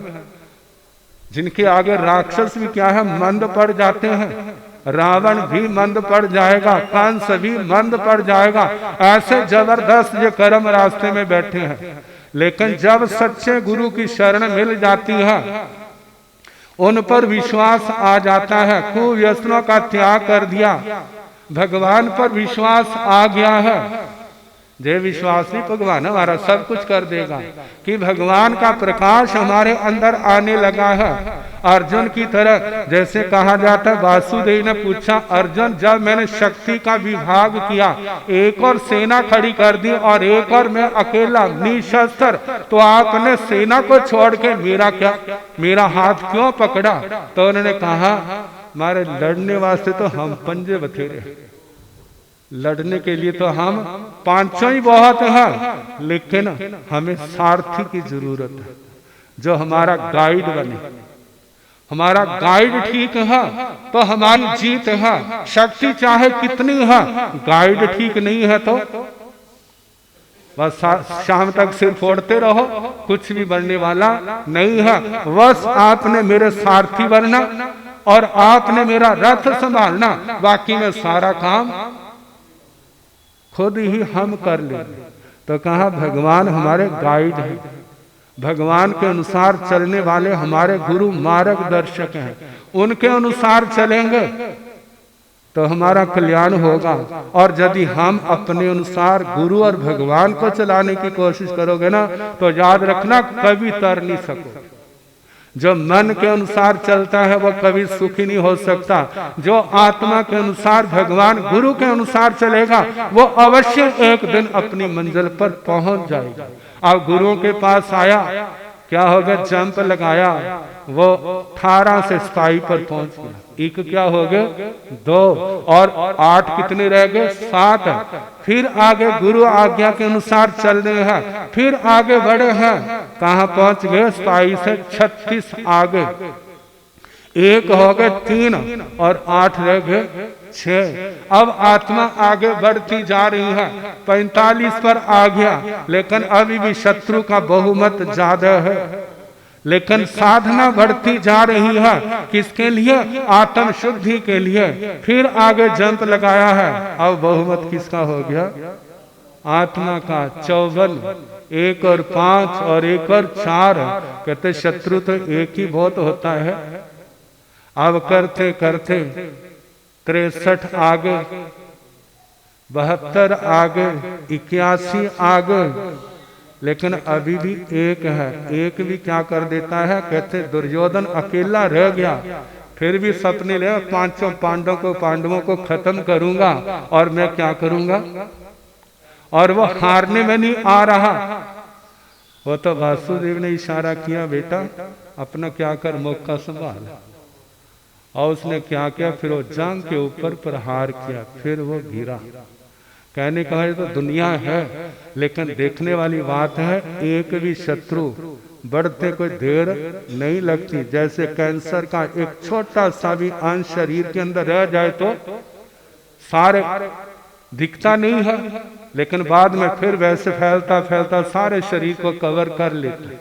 जिनके आगे राक्षस भी क्या है, मंद पड़ जाते हैं। रावण भी मंद पड़ जाएगा, कंस भी मंद पड़ जाएगा। ऐसे जबरदस्त जो कर्म रास्ते में बैठे हैं। लेकिन जब सच्चे गुरु की शरण मिल जाती है, उन पर विश्वास आ जाता है, कुव्यसनों का त्याग कर दिया, भगवान पर विश्वास आ गया है, जय विश्वासी भगवान हमारा सब कुछ कर देगा कि भगवान का प्रकाश हमारे अंदर आने लगा है। अर्जुन की तरह जैसे कहा जाता, वासुदेव ने पूछा, अर्जुन जब मैंने शक्ति का विभाग किया, एक और सेना खड़ी कर दी और एक और मैं अकेला निशस्त्र, तो आपने सेना को छोड़ के मेरा हाथ क्यों पकड़ा? तो उन्होंने कहा, हमारे लड़ने वास्ते तो हम पंजे बथेरे, लड़ने के लिए तो हम पांचों ही बहुत है, लेकिन हमें सारथी की जरूरत है जो हमारा गाइड बने। हमारा गाइड ठीक है तो हमारी जीत है। शक्ति चाहे कितनी है, गाइड ठीक नहीं है तो बस शाम तक सिर फोड़ते रहो, कुछ भी बनने वाला नहीं है। बस आपने मेरे सारथी बनना और आपने मेरा रथ संभालना, बाकी में सारा काम खुद ही हम कर लेंगे। तो कहा भगवान हमारे गाइड है, भगवान के अनुसार चलने वाले हमारे गुरु मार्गदर्शक हैं, उनके अनुसार चलेंगे तो हमारा कल्याण होगा। और यदि हम अपने अनुसार गुरु और भगवान को चलाने की कोशिश करोगे ना, तो याद रखना कभी तर नहीं सकोगे। जो मन के अनुसार चलता है वो कभी सुखी नहीं हो सकता। जो आत्मा के अनुसार, भगवान गुरु के अनुसार चलेगा, वो अवश्य एक दिन अपनी मंजिल पर पहुंच जाएगा। अब गुरुओं के पास आया, क्या हो गया, जंप लगाया, वो 18 से 27 पर पहुंच गया। एक क्या हो गए, 2 और 8 कितने रह गए, 7। फिर आगे गुरु आज्ञा के अनुसार चल रहे हैं, फिर आगे बढ़े हैं, कहां पहुंच गए, 27 से 36 आगे। 1 हो गए 3 और 8 रह गए 6। अब आत्मा आगे बढ़ती जा रही है, 45 पर आ गया, लेकिन अभी भी शत्रु का बहुमत ज्यादा है। लेकिन साधना बढ़ती जा रही है, किसके लिए, आत्म शुद्धि के लिए। फिर आगे जंप लगाया है, अब बहुमत किसका हो गया, आत्मा का। 54, 1 और 5 और 1 और 4। कहते शत्रु तो एक ही बहुत होता है। अब करते करते 63 आगे, 72 आगे, 81 आगे, लेकिन अभी भी एक है। एक भी क्या कर देता है, कहते दुर्योधन अकेला रह गया, फिर भी सपने ले 5 पांडवों को खत्म करूंगा और मैं क्या करूंगा, और वो हारने में नहीं आ रहा। वो तो वासुदेव ने इशारा किया, बेटा अपना क्या कर, मौका संभाल। और उसने क्या किया, फिर वो जांग के ऊपर प्रहार किया, फिर वो गिरा। कहने का है तो दुनिया है, लेकिन देखने वाली बात है, एक भी शत्रु बढ़ते कोई देर नहीं लगती। जैसे कैंसर का एक छोटा सा भी अंश शरीर के अंदर रह जाए तो सारे दिखता नहीं है, लेकिन बाद में फिर वैसे फैलता फैलता सारे शरीर को कवर कर लेते।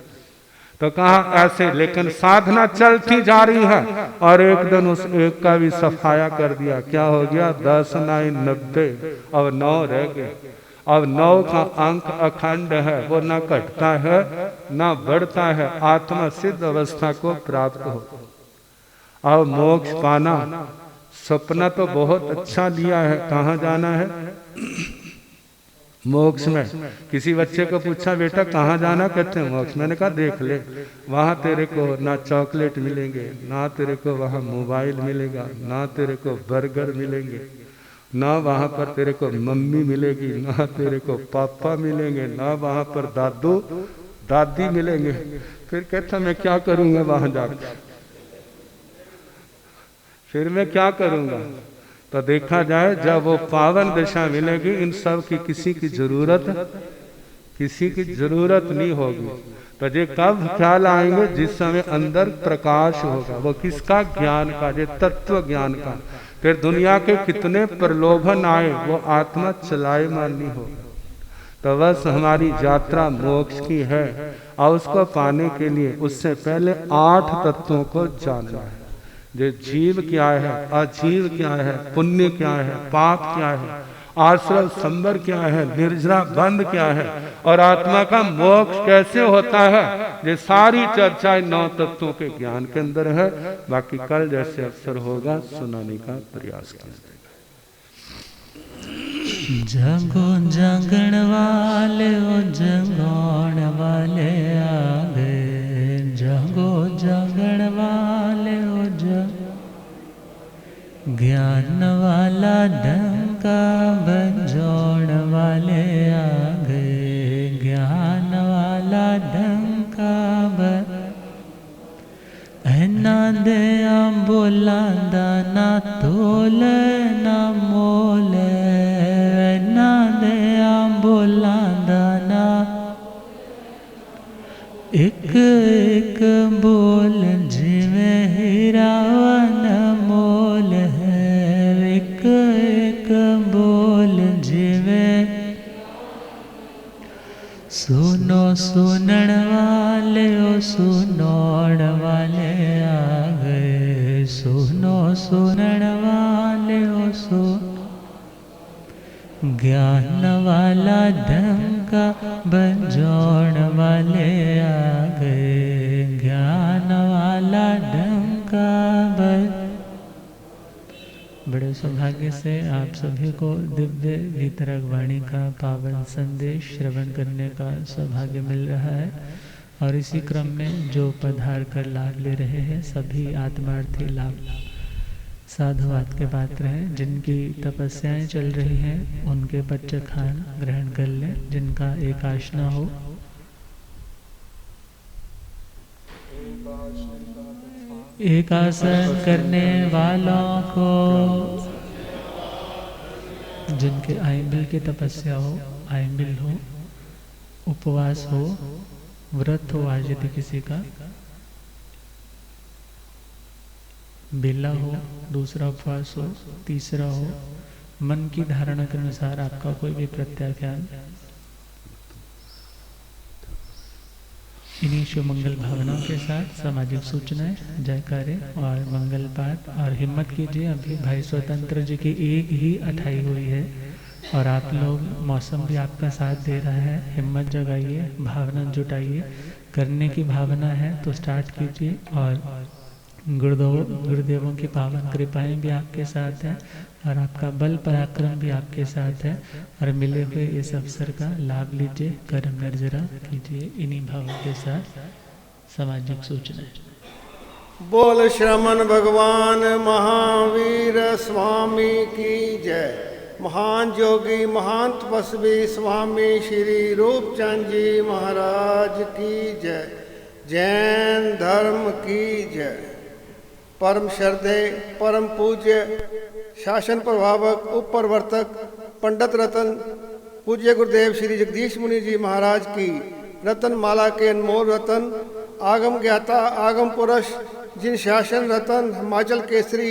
तो कहा ऐसे, लेकिन साधना चलती जा रही है। और एक दिन उस एक का भी सफाया कर दिया। क्या हो गया, 10 9 90, अब 9 रह गए। अब 9 का अंक अखंड है, वो न घटता है न बढ़ता है, आत्मा सिद्ध अवस्था को प्राप्त हो। अब मोक्ष पाना, सपना तो बहुत अच्छा लिया है, कहाँ जाना है, मोक्ष में। किसी बच्चे को पूछा, बेटा कहाँ जाना, कहते हैं मोक्ष। मैंने कहा देख ले, वहां तेरे को ना चॉकलेट मिलेंगे, ना तेरे को वहां मोबाइल मिलेगा, ना तेरे को बर्गर मिलेंगे, ना वहां पर तेरे को मम्मी मिलेगी, ना तेरे को पापा मिलेंगे, ना वहां पर दादू दादी मिलेंगे। फिर कहता मैं क्या करूंगा वहां जाकर, फिर मैं क्या करूंगा। तो देखा जाए, जब वो पावन दशा मिलेगी, इन सब की किसी की जरूरत नहीं होगी। तो ये कब ख्याल आएंगे, जिस समय अंदर प्रकाश होगा। वो किसका, ज्ञान का, ये तत्व ज्ञान का। फिर दुनिया के कितने प्रलोभन आए, वो आत्मा चलाए माननी होगा। तो बस हमारी यात्रा मोक्ष की है, और उसको पाने के लिए उससे पहले 8 तत्वों को जानना है। जो जीव क्या है, अजीव क्या है, पुण्य क्या है, पाप क्या है, आश्रम संबर क्या है, निर्जरा बंद क्या है, और आत्मा का मोक्ष कैसे होता है। ये सारी चर्चाएं 9 तत्वों के ज्ञान के अंदर है। बाकी कल जैसे अवसर होगा सुनाने का प्रयास किया जाएगा। जगो जगण वाले ओ जगौण वाले आ गए, जगो जगण वाले ओ ज्ञान वाला डंका बजौण वाले आ गए, ज्ञान वाला डंका ना दे बोला दाना तोल ना मोल, ना दे बोला दाना एक एक बोल जिवे हीरावन मोल है, एक एक बोल जिवे सुनो सुनण वाले ओ सुनौण वाले आ गए, सुनो सुनण वाले ओ ज्ञान वाला डंका बजौण वाले आ गए, ज्ञान वाला डंका बड़े सौभाग्य से आप सभी को दिव्य वितरक वाणी का पावन संदेश श्रवण करने का सौभाग्य मिल रहा है। और इसी क्रम में जो पधार कर लाभ ले रहे हैं सभी आत्मार्थी लाभ साधुवाद के पात्र हैं। जिनकी तपस्याएं चल रही हैं उनके पच्च खान ग्रहण कर लें। जिनका एकाशना हो एक आसन करने वालों को, जिनके आइंबिल की तपस्या हो, आइंबिल हो, उपवास हो, व्रत हो, आज यदि किसी का बेला हो, दूसरा उपवास हो, तीसरा हो, मन की धारणा के अनुसार आपका कोई भी प्रत्याख्यान इन्हीं शिव मंगल भावनाओं के साथ सामाजिक सूचनाएं, जयकारे और मंगल पाठ। और हिम्मत कीजिए, अभी भाई स्वतंत्र जी की एक ही 28 हुई है और आप लोग, मौसम भी आपका साथ दे रहा है। हिम्मत जगाइए, भावना जुटाइए, करने की भावना है तो स्टार्ट कीजिए। और गुरुदेवों की पावन कृपाएं भी आपके साथ हैं और आपका बल पराक्रम भी आपके साथ है। और मिले हुए इस अवसर का लाभ लीजिए, कर्म निर्जरा कीजिए। इन्हीं भावों के साथ सामाजिक सूचनाएं। बोल श्रमण भगवान महावीर स्वामी की जय। महान जोगी महान तपस्वी स्वामी श्री रूपचंद जी महाराज की जय। जैन धर्म की जय। परम श्रद्धे परम पूज्य शासन प्रभावक उपप्रवर्तक पंडित रतन पूज्य गुरुदेव श्री जगदीश मुनि जी महाराज की रतन माला के अनमोल रतन, आगम ज्ञाता आगम पुरुष, जिन शासन रतन हिमाचल केसरी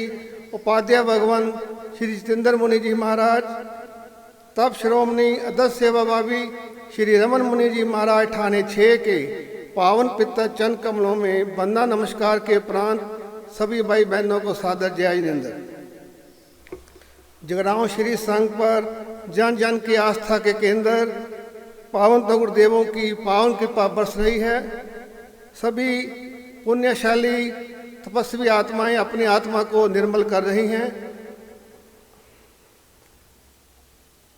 उपाध्याय भगवान श्री जितेंद्र मुनि जी महाराज, तप श्रोमणी अदस सेवा भावी श्री रमन मुनि जी महाराज ठाणे 6 के पावन पित्तर चंद कमलों में वंदना नमस्कार के उपरांत सभी भाई बहनों को सादर जय अभिनंदन। जगरांव श्री संघ पर जन जन की आस्था के केंद्र पावन तो गुरुदेवों की पावन कृपा बरस रही है। सभी पुण्यशाली तपस्वी आत्माएं अपनी आत्मा को निर्मल कर रही हैं।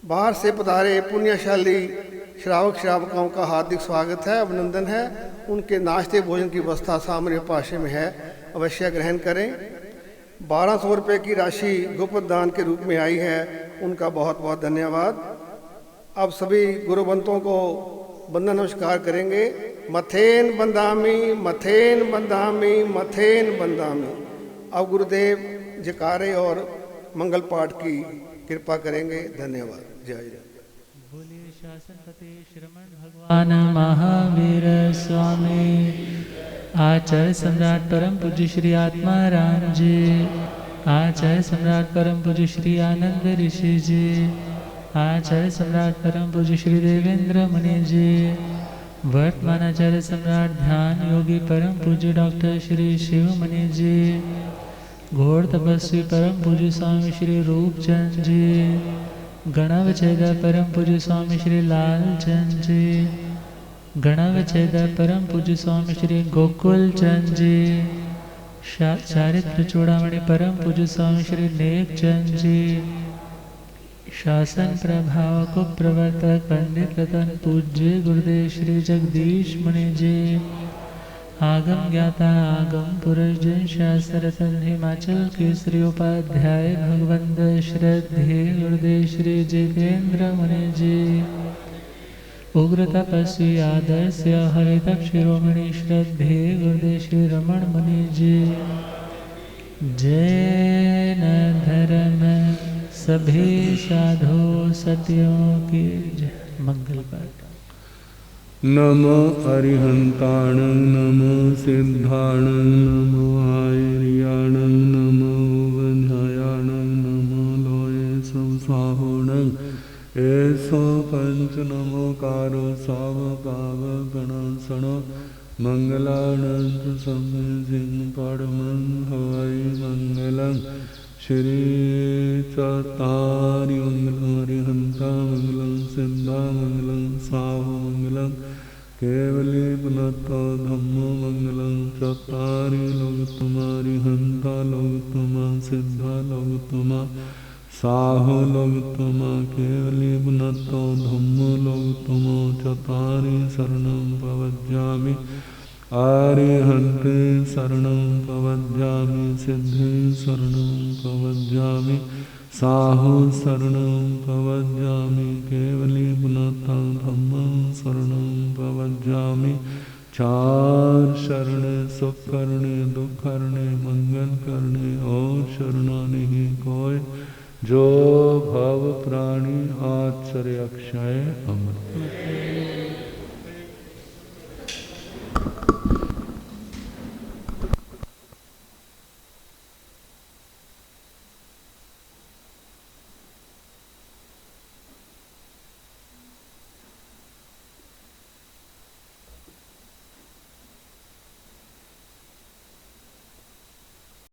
बाहर से पधारे पुण्यशाली श्रावक श्रावकाओं का हार्दिक स्वागत है, अभिनंदन है। उनके नाश्ते भोजन की व्यवस्था सामने पाशे में है, अवश्य ग्रहण करें। 1200 रुपये की राशि गुप्त दान के रूप में आई है, उनका बहुत बहुत धन्यवाद। अब सभी गुरुबंतों को वंदना नमस्कार करेंगे। मथेन बंदामी मथेन बंदामी मथेन बंदामी। अब गुरुदेव जयकारे और मंगल पाठ की कृपा करेंगे। धन्यवाद। जय जय। बोलिए शासनपति श्रमण भगवान महावीर स्वामी। आचार्य सम्राट परम पूज्य श्री आत्मा राम जी, आचार्य सम्राट परम पूज्य श्री आनंद ऋषि जी, आचार्य सम्राट परम पूज्य श्री देवेंद्र मुनि जी, वर्तमान आचार्य सम्राट ध्यान योगी परम पूज्य डॉक्टर श्री शिव मुनि जी, घोर तपस्वी परम पूज्य स्वामी श्री रूपचंद जी, गणवच्छेद परम पूज्य स्वामी श्री लालचंद जी, गणवच्छेद परम पूज्य स्वामी श्री गोकुल चंद जी, चारित्र चूड़ामणि परम पूज्य स्वामी श्री नेक चंद जी, शासन प्रभाव को प्रवर्तक पंडित रतन पूज्य गुरुदेव श्री जगदीश मुनि जी। आगम ज्ञाता आगम पुरुष जन शास्त्र रतन हिमाचल केसरी उपाध्याय भगवंत श्रद्धेय गुरुदेव श्री जितेंद्र मुनि जी। उग्र तपस्वी आदर्श हरितप शिरोमणि श्रद्धेय गुरुदेव श्री रमण मुनि जी। जैन धर्म सभी साधु सत्यों की मंगल पाठ। नमो अरिहंताण नमो सिद्धाण नमो आयर्याण नमो वंध्यायाण नमो लोये संसाहोण ऐसो पंच नमो कारो साव पाव गणासण मंगलानंद समय सिंह पड़मन हवाई मंगलम श्री चतारि मंगलम हरिहंता मंगलम सिद्धा मंगलम साहो मंगलम केवली पुनतो धम्मो मंगलम चतारि लोकतमा हरिहंता लोकतमा सिद्धा लोकतमा साहो लोकतमा केवली पुनतो धम्मो लोकतमो चतारि शरणं प्रवज्यामि आर्यहन्ते शरणं प्रवज्यामि सिद्धि शरणं प्रवज्यामि साहो शरणं प्रवज्यामि केवली पुनः धम्मं शरणं प्रवज्यामि। चार शरणे सुख करने दुख करने मंगल करने और शरणा नहीं कोई जो भव प्राणी आचर्य अक्षय अमृत।